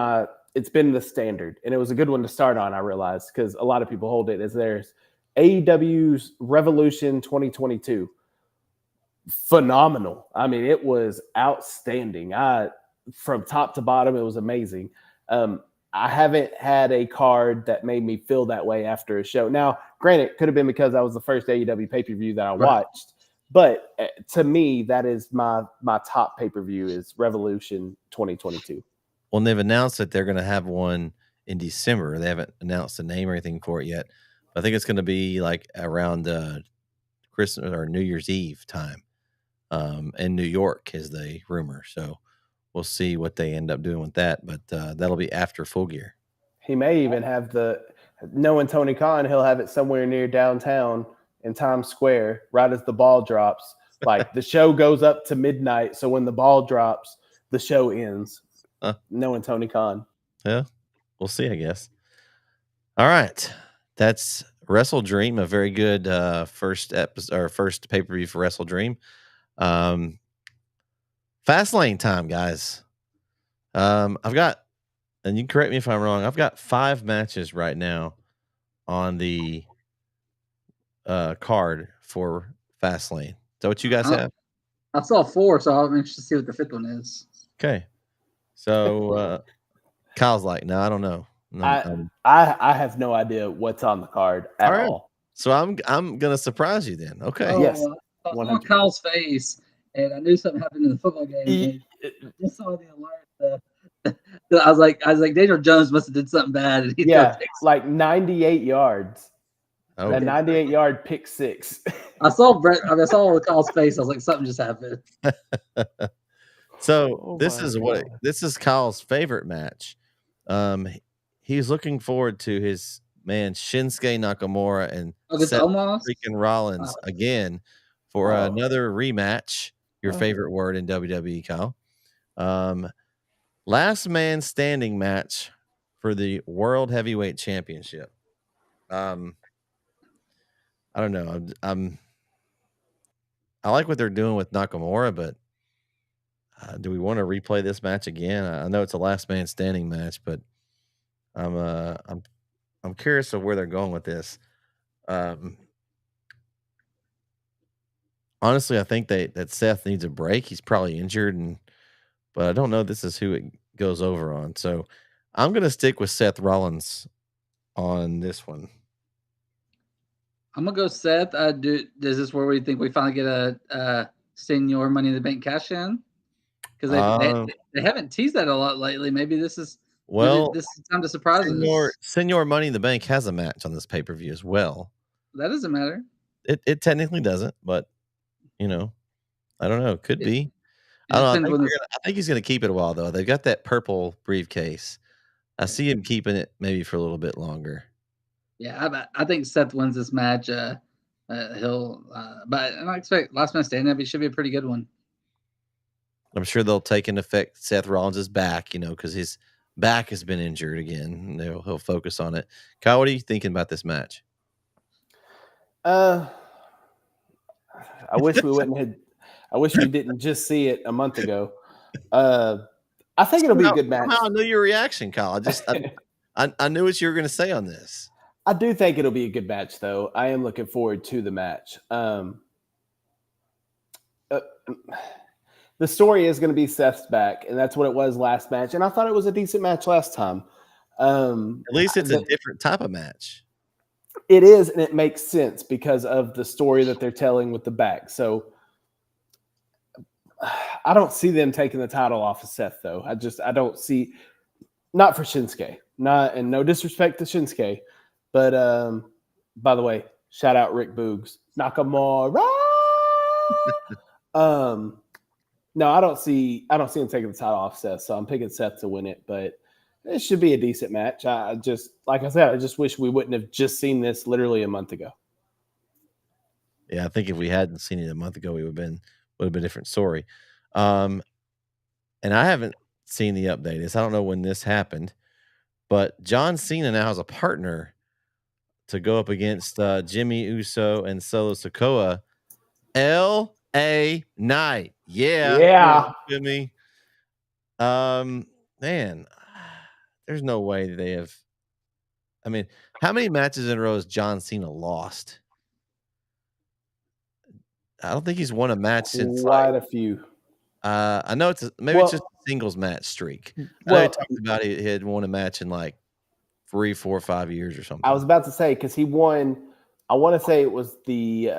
the standard, and it was a good one to start on, I realized, because a lot of people hold it as theirs. AEW's Revolution 2022. Phenomenal. I mean, it was outstanding. From top to bottom, it was amazing. I haven't had a card that made me feel that way after a show. Now, granted, it could have been because that was the first AEW pay-per-view that I watched, but to me, that is my top pay-per-view is Revolution 2022. Well, they've announced that they're going to have one in December. They haven't announced the name or anything for it yet. But I think it's going to be like around Christmas or New Year's Eve time. In New York is the rumor. So we'll see what they end up doing with that. But that'll be after Full Gear. He may even have knowing Tony Khan, he'll have it somewhere near downtown in Times Square, right as the ball drops. Like the show goes up to midnight. So when the ball drops, the show ends. Knowing Tony Khan. Yeah, we'll see, I guess. All right. That's Wrestledream, a very good first episode or first pay-per-view for Wrestledream. Fastlane time, guys. I've got, and you can correct me if I'm wrong, I've got 5 matches right now on the card for Fastlane. Is that what you guys have? I saw 4, so I'm interested to see what the 5th one is. Okay. So Kyle's like, no, I don't know. No, I have no idea what's on the card at all. So I'm gonna surprise you then. Okay. Oh, yes. I saw Kyle's face, and I knew something happened in the football game. I just saw the alert. I was like, Daniel Jones must have did something bad. And like 98 yards. Okay. That 98-yard pick 6. I saw Kyle's face. I was like, something just happened. So this is Kyle's favorite match. He's looking forward to his man Shinsuke Nakamura and Seth freaking Rollins again for another rematch. Your favorite word in WWE, Kyle. Last man standing match for the World Heavyweight Championship. I don't know. I like what they're doing with Nakamura, but do we want to replay this match again? I know it's a last man standing match, but I'm curious of where they're going with this. Honestly, I think that Seth needs a break. He's probably injured, but I don't know if this is who it goes over on. So I'm going to stick with Seth Rollins on this one. I'm going to go Seth. Is this where we think we finally get a Senior Money in the Bank cash in? Because they haven't teased that a lot lately. Maybe this is time to surprise us. Senior Money in the Bank has a match on this pay-per-view as well. That doesn't matter. It technically doesn't, but I don't know. Could be. I don't know. I think he's going to keep it a while though. They've got that purple briefcase. I see him keeping it maybe for a little bit longer. Yeah, I think Seth wins this match. But I expect last man standing up. It should be a pretty good one. I'm sure they'll take into effect Seth Rollins' back, because his back has been injured again. He'll focus on it. Kyle, what are you thinking about this match? I wish we wouldn't had. I wish we didn't just see it a month ago. I think it'll be a good match. Somehow I knew your reaction, Kyle. I knew what you were going to say on this. I do think it'll be a good match, though. I am looking forward to the match. The story is going to be Seth's back, and that's what it was last match. And I thought it was a decent match last time. At least it's a different type of match. It is, and it makes sense because of the story that they're telling with the back. So I don't see them taking the title off of Seth, though. I don't see, not for Shinsuke. And no disrespect to Shinsuke, but by the way, shout out Rick Boogs. Nakamura. No, I don't see him taking the title off Seth, so I'm picking Seth to win it, but it should be a decent match. I just wish we wouldn't have just seen this literally a month ago. Yeah, I think if we hadn't seen it a month ago, we would have been a different story. And I haven't seen the update. I don't know when this happened, but John Cena now has a partner to go up against Jimmy Uso and Solo Sikoa. L.A. Knight. Yeah. Jimmy. Man, there's no way they have. I mean, how many matches in a row has John Cena lost? I don't think he's won a match since quite a few. I know it's just a singles match streak. I know he talked about he had won a match in like 3, 4, 5 years or something. I was about to say because he won. I want to say it was the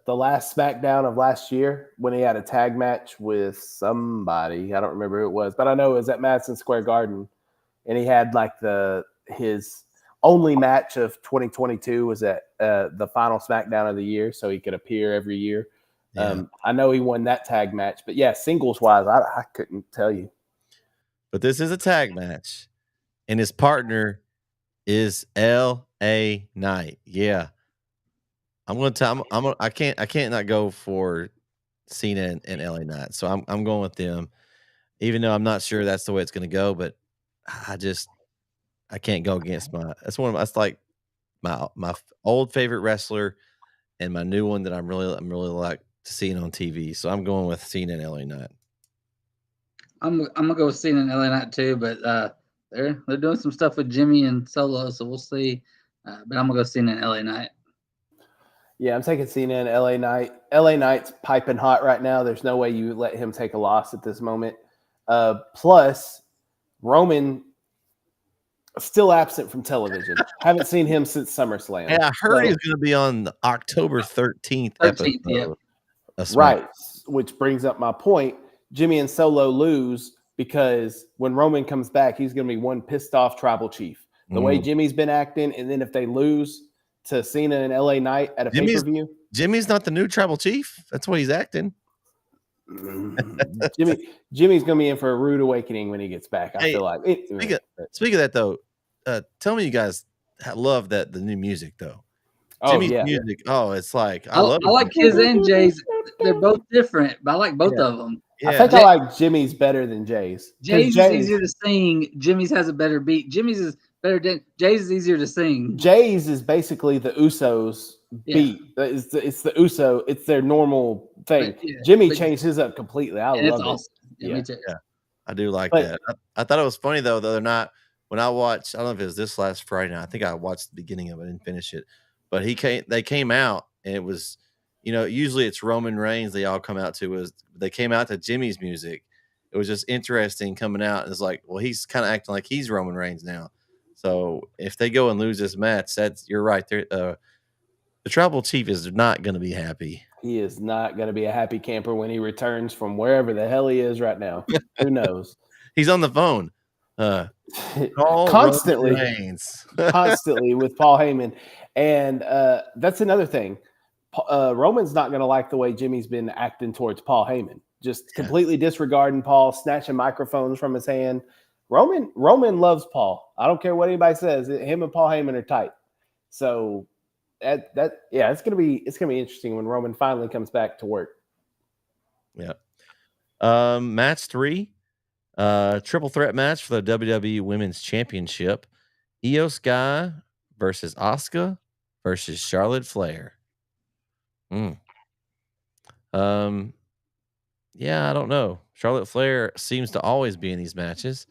last SmackDown of last year when he had a tag match with somebody. I don't remember who it was, but I know it was at Madison Square Garden, and he had like his only match of 2022 was at the final SmackDown of the year, so he could appear every year. Yeah. I know he won that tag match, but yeah, singles wise, I couldn't tell you. But this is a tag match, and his partner is L.A. Knight. Yeah. I'm going to tell. I can't not go for Cena and LA Knight. So I'm going with them, even though I'm not sure that's the way it's going to go. But I can't go against that's like my old favorite wrestler and my new one that I'm really like to see it on TV. So I'm going with Cena and LA Knight. I'm gonna go with Cena and LA Knight too, but they're doing some stuff with Jimmy and Solo, so we'll see. But I'm gonna go Cena and LA Knight. Yeah, I'm taking Cena and LA Knight. LA Knight's piping hot right now. There's no way you let him take a loss at this moment. Plus, Roman still absent from television. Haven't seen him since SummerSlam. Yeah, I heard he's going to be on the October 13th episode. Yeah. Right, which brings up my point. Jimmy and Solo lose because when Roman comes back, he's going to be one pissed off tribal chief. The way Jimmy's been acting, and then if they lose to Cena and LA Knight at a pay-per-view. Jimmy's not the new tribal chief. That's what he's acting. Jimmy's going to be in for a rude awakening when he gets back. I feel like. Speaking of that, though, tell me you guys love the new music, though. Jimmy's music. Oh, it's like I like his and Jay's. They're both different, but I like both of them. Yeah. I think I like Jimmy's better than Jay's. Jay's is easier to sing. Jimmy's has a better beat. Jimmy's is better than Jay's is easier to sing. Jay's is basically the Usos beat. It's the Uso. It's their normal thing. Jimmy changed his up completely. I love it. Awesome. Yeah, I do like that. I thought it was funny though the other night when I watched. I don't know if it was this last Friday night. I think I watched the beginning of it and finished it. But they came out and it was, usually it's Roman Reigns. They all come out to they came out to Jimmy's music. It was just interesting coming out. And it's like, well, he's kind of acting like he's Roman Reigns now. So if they go and lose this match, you're right. The tribal chief is not going to be happy. He is not going to be a happy camper when he returns from wherever the hell he is right now. Who knows? He's on the phone. Constantly with Paul Heyman. And that's another thing. Roman's not going to like the way Jimmy's been acting towards Paul Heyman. Just completely disregarding Paul, snatching microphones from his hand. Roman loves Paul. I don't care what anybody says. Him and Paul Heyman are tight. So it's gonna be interesting when Roman finally comes back to work. Yeah. Match 3, triple threat match for the WWE Women's Championship. Io Sky versus Asuka versus Charlotte Flair. Mm. Yeah, I don't know. Charlotte Flair seems to always be in these matches.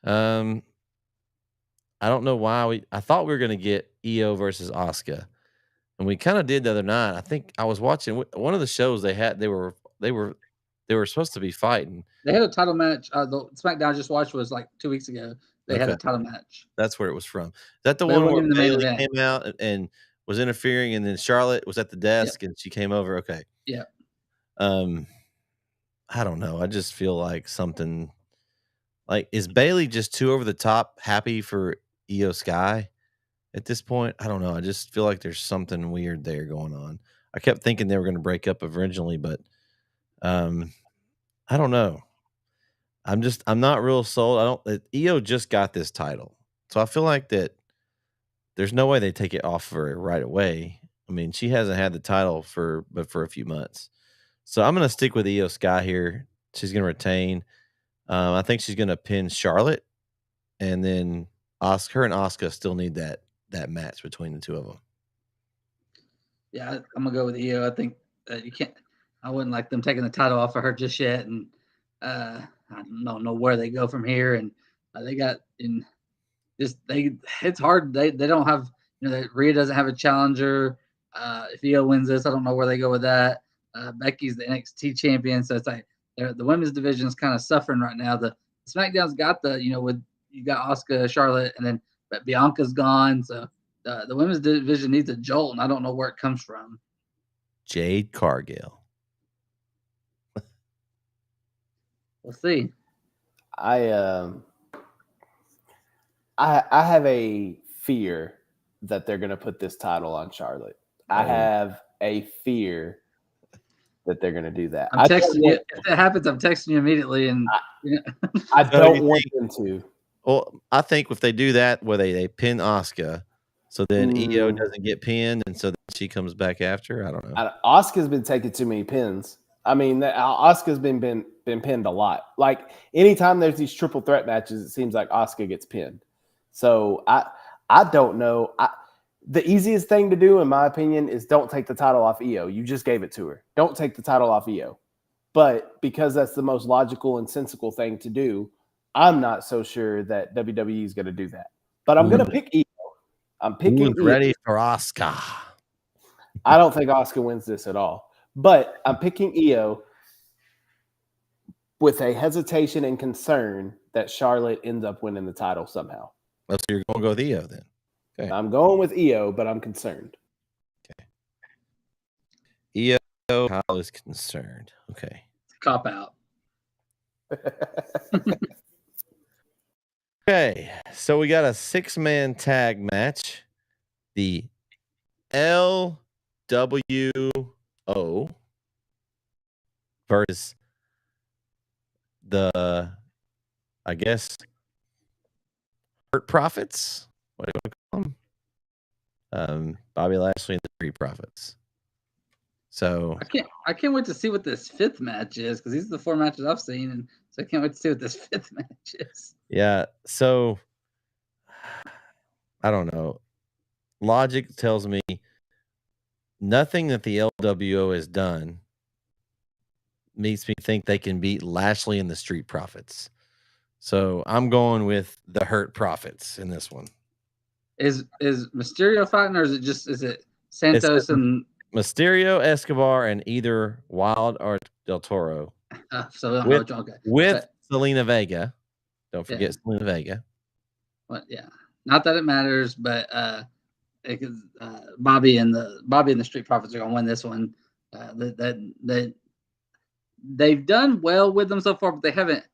Um, I don't know why I thought we were gonna get Io versus Asuka, and we kind of did the other night. I think I was watching one of the shows they had. They were supposed to be fighting. They had a title match. The SmackDown I just watched was like 2 weeks ago. They had Okay, a title match, that's where it was from. Is that the but it one wasn't where even the main Bailey event. came out and was interfering, and then Charlotte was at the Yep. desk and she came over? Okay. Yeah. Um, I don't know. I just feel like something like is Bailey just too over the top happy for Io Sky at this point? I don't know. I just feel like there's something weird there going on. I kept thinking they were going to break up originally, but um, I don't know. I'm not real sold. Io just got this title, so I feel like that there's no way they take it off of her right away. I mean, she hasn't had the title for a few months, so I'm going to stick with Io Sky here. She's going to retain. I think she's going to pin Charlotte, and then her and Asuka still need that match between the two of them. Yeah, I'm gonna go with Io. I think you can't. I wouldn't like them taking the title off of her just yet, and I don't know where they go from here. And they got in just they. It's hard. They don't have Rhea doesn't have a challenger. If Io wins this, I don't know where they go with that. Becky's the NXT champion, so it's like the women's division is kind of suffering right now. The SmackDown's got with you got Asuka, Charlotte, and then but Bianca's gone, so the women's division needs a jolt, and I don't know where it comes from. Jade Cargill. We'll see. I have a fear that they're going to put this title on Charlotte. I have a fear that they're going to do that. I'm texting you. If that happens, I'm texting you immediately. And I don't want them to. Well, I think if they do that, where they pin Asuka, so then Io doesn't get pinned, and so then she comes back after. I don't know. Asuka's been taking too many pins. I mean, Asuka's been pinned a lot. Like anytime there's these triple threat matches, it seems like Asuka gets pinned. So I don't know. The easiest thing to do, in my opinion, is don't take the title off Io. You just gave it to her. Don't take the title off Io. But because that's the most logical and sensible thing to do, I'm not so sure that WWE is going to do that. But I'm going to pick Io. I'm picking Io. Ready for Asuka. I don't think Asuka wins this at all. But I'm picking Io with a hesitation and concern that Charlotte ends up winning the title somehow. So you're going to go with Io then? Okay. I'm going with Io, but I'm concerned. Okay. Io, Kyle is concerned. Okay. Cop out. Okay. So we got a 6-man tag match. The LWO versus the, I guess, Hurt Profits. What do you want to call them? Bobby Lashley and the Street Profits. So I can't wait to see what this 5th match is, because these are the 4 matches I've seen, and so I can't wait to see what this 5th match is. Yeah. So I don't know. Logic tells me nothing that the LWO has done makes me think they can beat Lashley and the Street Profits. So I'm going with the Hurt Profits in this one. Is Mysterio fighting, or is it Santos and Mysterio, Escobar, and either Wild or Del Toro? With Selena Vega. Don't forget Selena Vega. Well, yeah, not that it matters, but Bobby and the Street Profits are going to win this one. They've done well with them so far, but they haven't.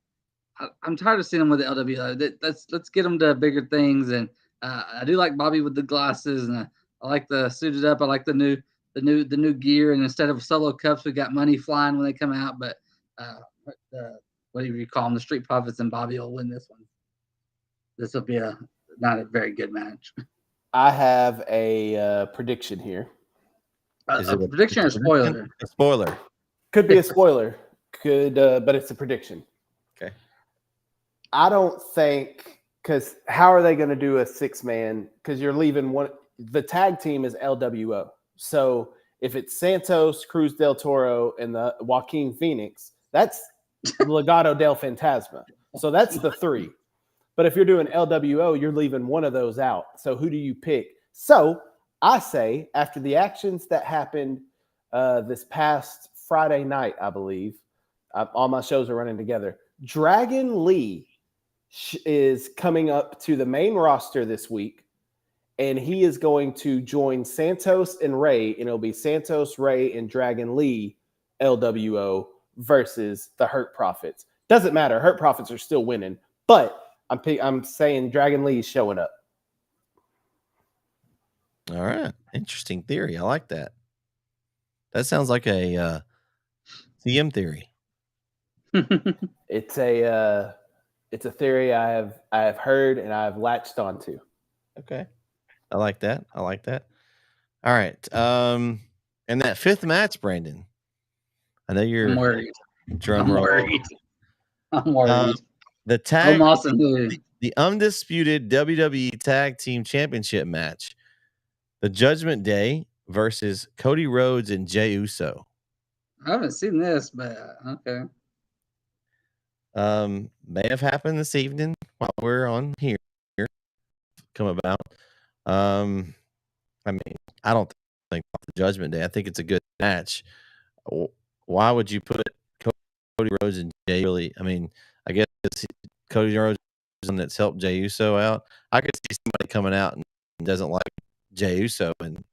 I'm tired of seeing them with the LWO. Let's get them to bigger things, and I do like Bobby with the glasses, and I like the suited up. I like the new gear, and instead of solo cups, we got money flying when they come out. But whatever you call them, the Street Profits and Bobby will win this one. This will be not a very good match. I have a prediction here. Is it a prediction or a spoiler? A spoiler. Could be a spoiler. But it's a prediction. Okay. I don't think, because how are they going to do a 6-man? Because you're leaving one. The tag team is LWO. So If it's Santos, Cruz del Toro, and the Joaquin Phoenix, that's Legado del Fantasma. So that's the 3. But if you're doing LWO, you're leaving one of those out. So who do you pick? So I say, after the actions that happened this past Friday night, I believe, all my shows are running together. Dragon Lee is coming up to the main roster this week, and he is going to join Santos and Ray, and it'll be Santos, Ray, and Dragon Lee LWO versus the Hurt Profits. Doesn't matter. Hurt Profits are still winning, but I'm saying Dragon Lee is showing up. All right. Interesting theory. I like that. That sounds like a CM theory. It's a theory I have heard and I've latched onto. Okay. I like that. All right. And that 5th match, Brandon. I know you're I'm worried. Drum roll. I'm worried. The undisputed WWE Tag Team Championship match. The Judgment Day versus Cody Rhodes and Jey Uso. I haven't seen this, but okay. May have happened this evening while we're on here. Come about. I mean, I don't think the Judgment Day. I think it's a good match. Why would you put Cody Rhodes and Jey? Really? I mean, I guess Cody Rhodes is the one that's helped Jey Uso out. I could see somebody coming out and doesn't like Jey Uso and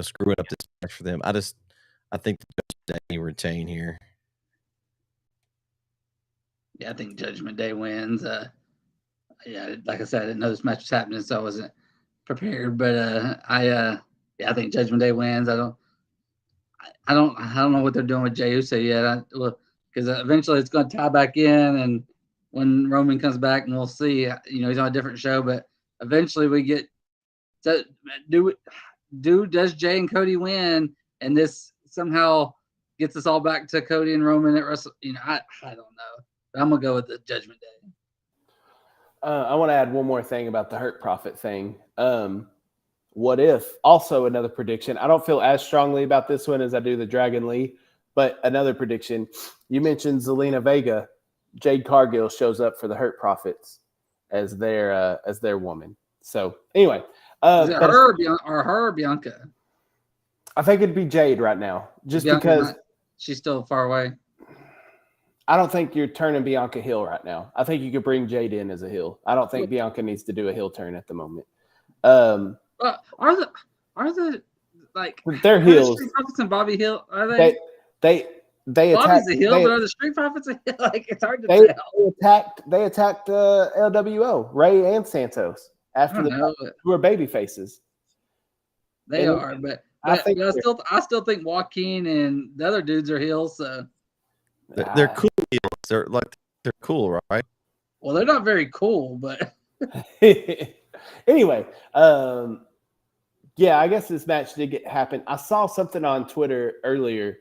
screwing up this match for them. I think the Judgment Day retain here. Yeah, I think Judgment Day wins. Yeah, like I said, I didn't know this match was happening, so I wasn't prepared. But I think Judgment Day wins. I don't know what they're doing with Jey Uso yet. Because eventually it's going to tie back in, and when Roman comes back, and we'll see. He's on a different show, but eventually we get to does Jey and Cody win, and this somehow gets us all back to Cody and Roman at Wrestle. I don't know. But I'm gonna go with the Judgment Day. I want to add one more thing about the Hurt Profit thing. What if, also another prediction, I don't feel as strongly about this one as I do the Dragon Lee, but another prediction. You mentioned Zelina Vega. Jade Cargill shows up for the Hurt Profits as their woman. So anyway. Is it her or Bianca? I think it'd be Jade right now, just because she's still far away. I don't think you're turning Bianca heel right now. I think you could bring Jade in as a heel. I don't think Bianca needs to do a heel turn at the moment. Are the like they're heels? Street Profits and Bobby Hill, are they? They Bobby's a heel, but are the Street Profits a heel? Like, it's hard to tell. They attacked LWO, Ray and Santos after who are baby faces. They are, but I still think Joaquin and the other dudes are heels. So they're cool heels. They're cool, right? Well, they're not very cool, but anyway, I guess this match did happen. I saw something on Twitter earlier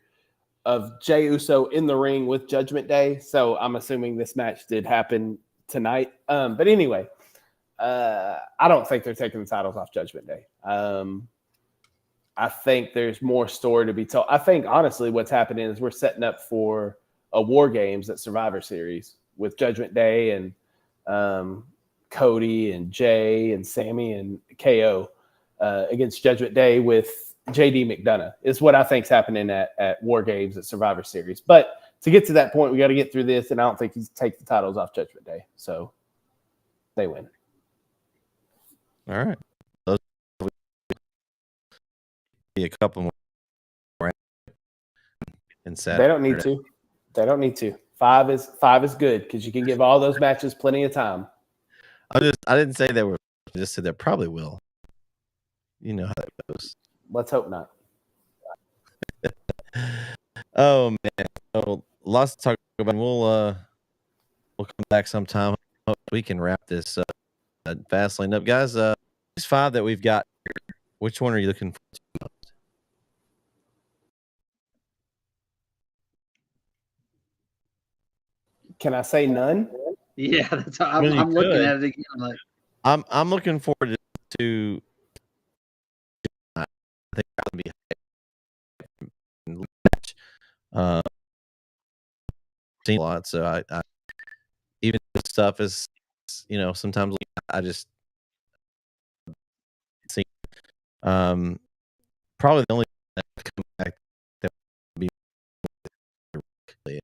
of Jey Uso in the ring with Judgment Day, so I'm assuming this match did happen tonight. But anyway, I don't think they're taking the titles off Judgment Day. I think there's more story to be told. I think, honestly, what's happening is we're setting up for a War Games at Survivor Series with Judgment Day and Cody and Jay and Sammy and KO against Judgment Day with JD McDonough is what I think is happening at War Games at Survivor Series. But to get to that point, we got to get through this, and I don't think he's take the titles off Judgment Day. So they win. All right. Those will be a couple more. And Saturday. They don't need to. Five is good because you can give all those matches plenty of time. I didn't say they were. I just said they probably will. You know how that goes. Let's hope not. Oh man, lots to talk about. We'll come back sometime. Hope we can wrap this Fastlane up, guys. These 5 that we've got here, which one are you looking for? Can I say none? Yeah, that's how I'm looking at it again. I'm looking forward to think I'll be match. Seen a lot, so I even this stuff is, sometimes I just see. Probably the only that come back that would be,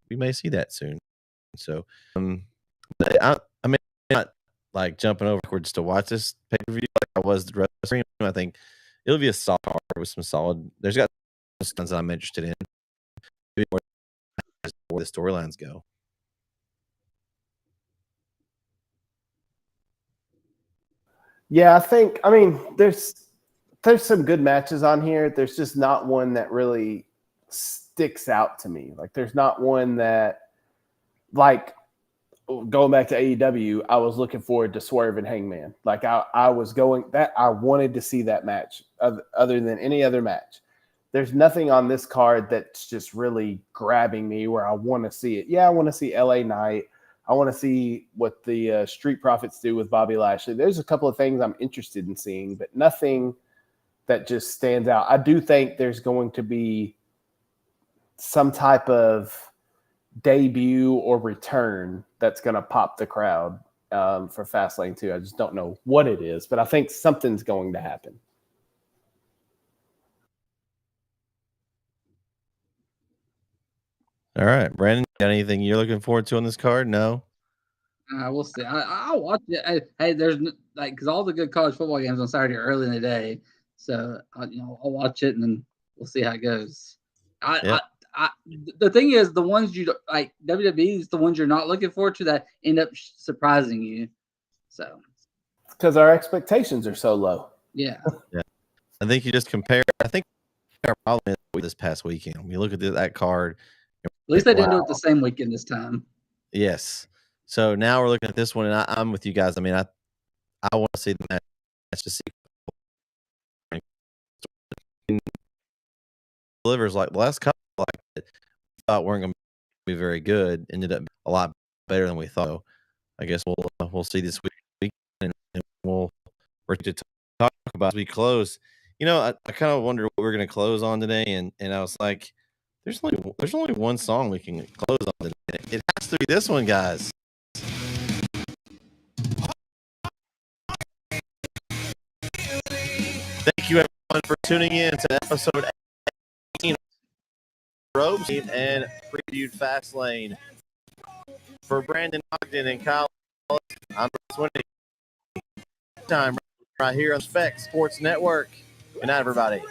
we may see that soon. So, but I mean, not like jumping over backwards to watch this pay per view like I was the Wrestledream. I think it'll be a solid card with some solid. There's got some that I'm interested in. Maybe more where the storylines go. Yeah, there's some good matches on here. There's just not one that really sticks out to me. Like there's not one that, like, going back to AEW, I was looking forward to Swerve and Hangman. Like I wanted to see that match other than any other match. There's nothing on this card that's just really grabbing me where I want to see it. Yeah, I want to see LA Knight. I want to see what the Street Profits do with Bobby Lashley. There's a couple of things I'm interested in seeing, but nothing that just stands out. I do think there's going to be some type of debut or return that's going to pop the crowd for Fastlane 2. I just don't know what it is, but I think something's going to happen. All right, Brandon, got anything you're looking forward to on this card? No. We'll see. I'll watch it. Hey, there's because all the good college football games on Saturday are early in the day, so I'll watch it and then we'll see how it goes. The thing is, the ones you like WWE is the ones you're not looking forward to that end up surprising you. So because our expectations are so low. Yeah. I think you just compare. I think our problem is this past weekend. When you look at that card, at least they didn't do it the same weekend this time. Yes. So now we're looking at this one, and I'm with you guys. I mean, I want to see the match to see delivers like the last couple like we thought weren't going to be very good. Ended up a lot better than we thought. So I guess we'll see this week, and we'll to talk about as we close. I kind of wonder what we're going to close on today, and I was like, there's only one song we can close on today. It has to be this one, guys. Thank you, everyone, for tuning in to episode 18 of Robes and previewed Fastlane. For Brandon Ogden and Kyle, I'm Bruce Winnie. Time right here on Spec Sports Network. Good night, everybody.